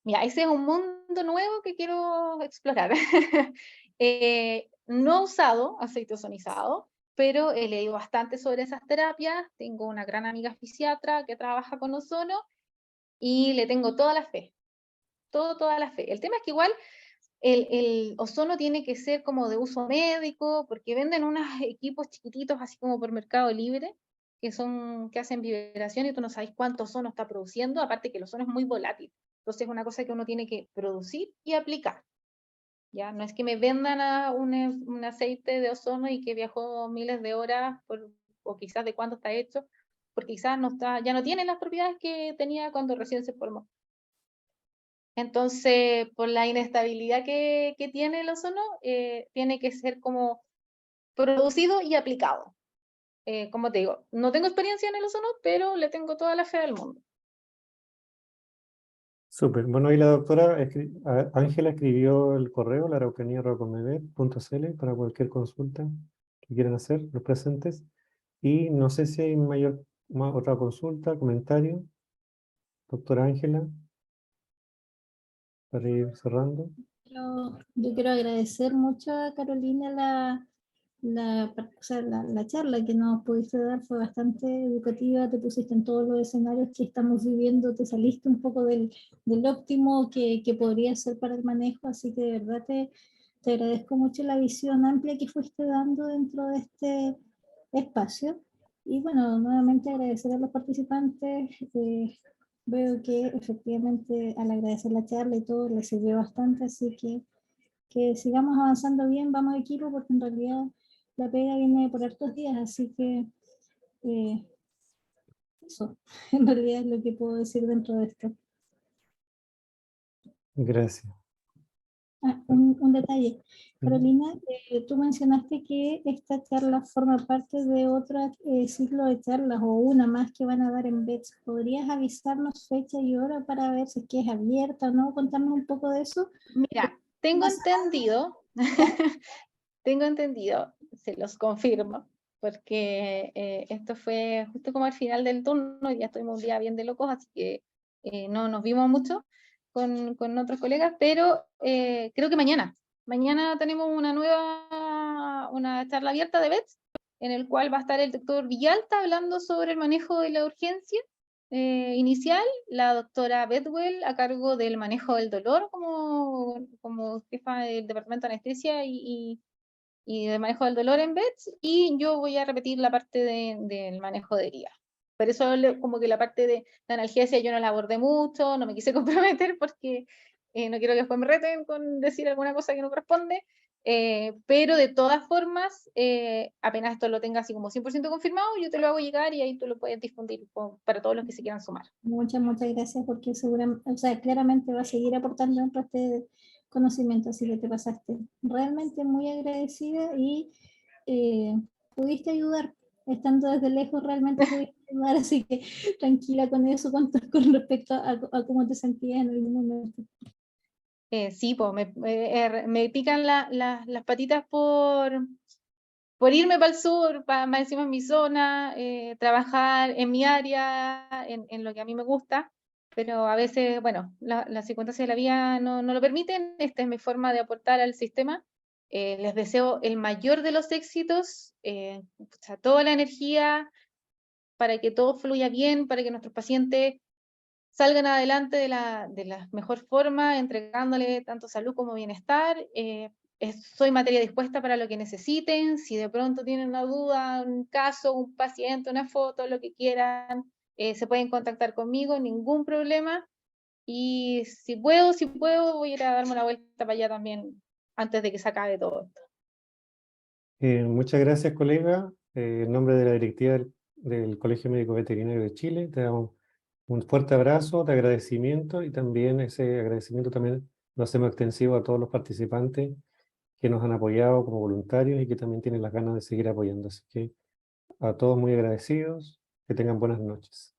Mira, ese es un mundo nuevo que quiero explorar. No he usado aceite ozonizado, pero he leído bastante sobre esas terapias. Tengo una gran amiga fisiatra que trabaja con ozono y le tengo toda la fe. Toda la fe. El tema es que igual el ozono tiene que ser como de uso médico, porque venden unos equipos chiquititos, así como por Mercado Libre, que hacen vibración y tú no sabes cuánto ozono está produciendo, aparte que el ozono es muy volátil. Entonces es una cosa que uno tiene que producir y aplicar. ¿Ya? No es que me vendan un aceite de ozono y que viajó miles de horas, o quizás de cuánto está hecho, porque quizás ya no tiene las propiedades que tenía cuando recién se formó. Entonces, por la inestabilidad que tiene el ozono, tiene que ser como producido y aplicado. Como te digo, no tengo experiencia en el ozono, pero le tengo toda la fe del mundo. Súper. Bueno, ahí la doctora Ángela escribió el correo, laraucanía@comedet.cl, para cualquier consulta que quieran hacer los presentes. Y no sé si hay otra consulta, comentario. Doctora Ángela, para ir cerrando. Yo quiero agradecer mucho a Carolina la charla que nos pudiste dar, fue bastante educativa, te pusiste en todos los escenarios que estamos viviendo, te saliste un poco del óptimo que podría ser para el manejo, así que de verdad te agradezco mucho la visión amplia que fuiste dando dentro de este espacio. Y bueno, nuevamente agradecer a los participantes. Veo que efectivamente al agradecer la charla y todo les sirvió bastante, así que sigamos avanzando bien, vamos equipo, porque en realidad la pega viene por estos días, así que eso en realidad es lo que puedo decir dentro de esto. Gracias. Una un detalle. Carolina, tú mencionaste que esta charla forma parte de otro ciclo de charlas o una más que van a dar en BETS. ¿Podrías avisarnos fecha y hora para ver si es que es abierta o no? Contarnos un poco de eso. Mira, tengo entendido, tengo entendido, se los confirmo, porque esto fue justo como al final del turno, ya estuvimos un día bien de locos, así que no nos vimos mucho con otros colegas, pero creo que mañana tenemos una charla abierta de BETS, en el cual va a estar el doctor Villalta hablando sobre el manejo de la urgencia inicial, la doctora Bedwell a cargo del manejo del dolor como jefa del departamento de anestesia y del manejo del dolor en BETS, y yo voy a repetir la parte del manejo de heridas. Por eso como que la parte de la analgesia yo no la abordé mucho, no me quise comprometer porque no quiero que después me reten con decir alguna cosa que no corresponde, pero de todas formas, apenas esto lo tenga así como 100% confirmado, yo te lo hago llegar y ahí tú lo puedes difundir para todos los que se quieran sumar. Muchas gracias porque seguramente, o sea, claramente va a seguir aportando dentro de este conocimiento, así que te pasaste. Realmente muy agradecida y pudiste ayudar, estando desde lejos realmente pudiste ayudar, así que tranquila con eso, con respecto a cómo te sentías en algún momento. Sí, pues me pican las patitas por irme para el sur, más encima en mi zona, trabajar en mi área, en lo que a mí me gusta, pero a veces, bueno, las circunstancias de la vida no lo permiten. Esta es mi forma de aportar al sistema. Les deseo el mayor de los éxitos, toda la energía para que todo fluya bien, para que nuestros pacientes salgan adelante de la mejor forma, entregándole tanto salud como bienestar. Soy materia dispuesta para lo que necesiten. Si de pronto tienen una duda, un caso, un paciente, una foto, lo que quieran, se pueden contactar conmigo, ningún problema. Y si puedo, voy a ir a darme una vuelta para allá también antes de que se acabe todo esto. Muchas gracias, colega. En nombre de la directiva del Colegio Médico Veterinario de Chile, te damos un fuerte abrazo de agradecimiento, y también ese agradecimiento también lo hacemos extensivo a todos los participantes que nos han apoyado como voluntarios y que también tienen las ganas de seguir apoyando. Así que a todos muy agradecidos, que tengan buenas noches.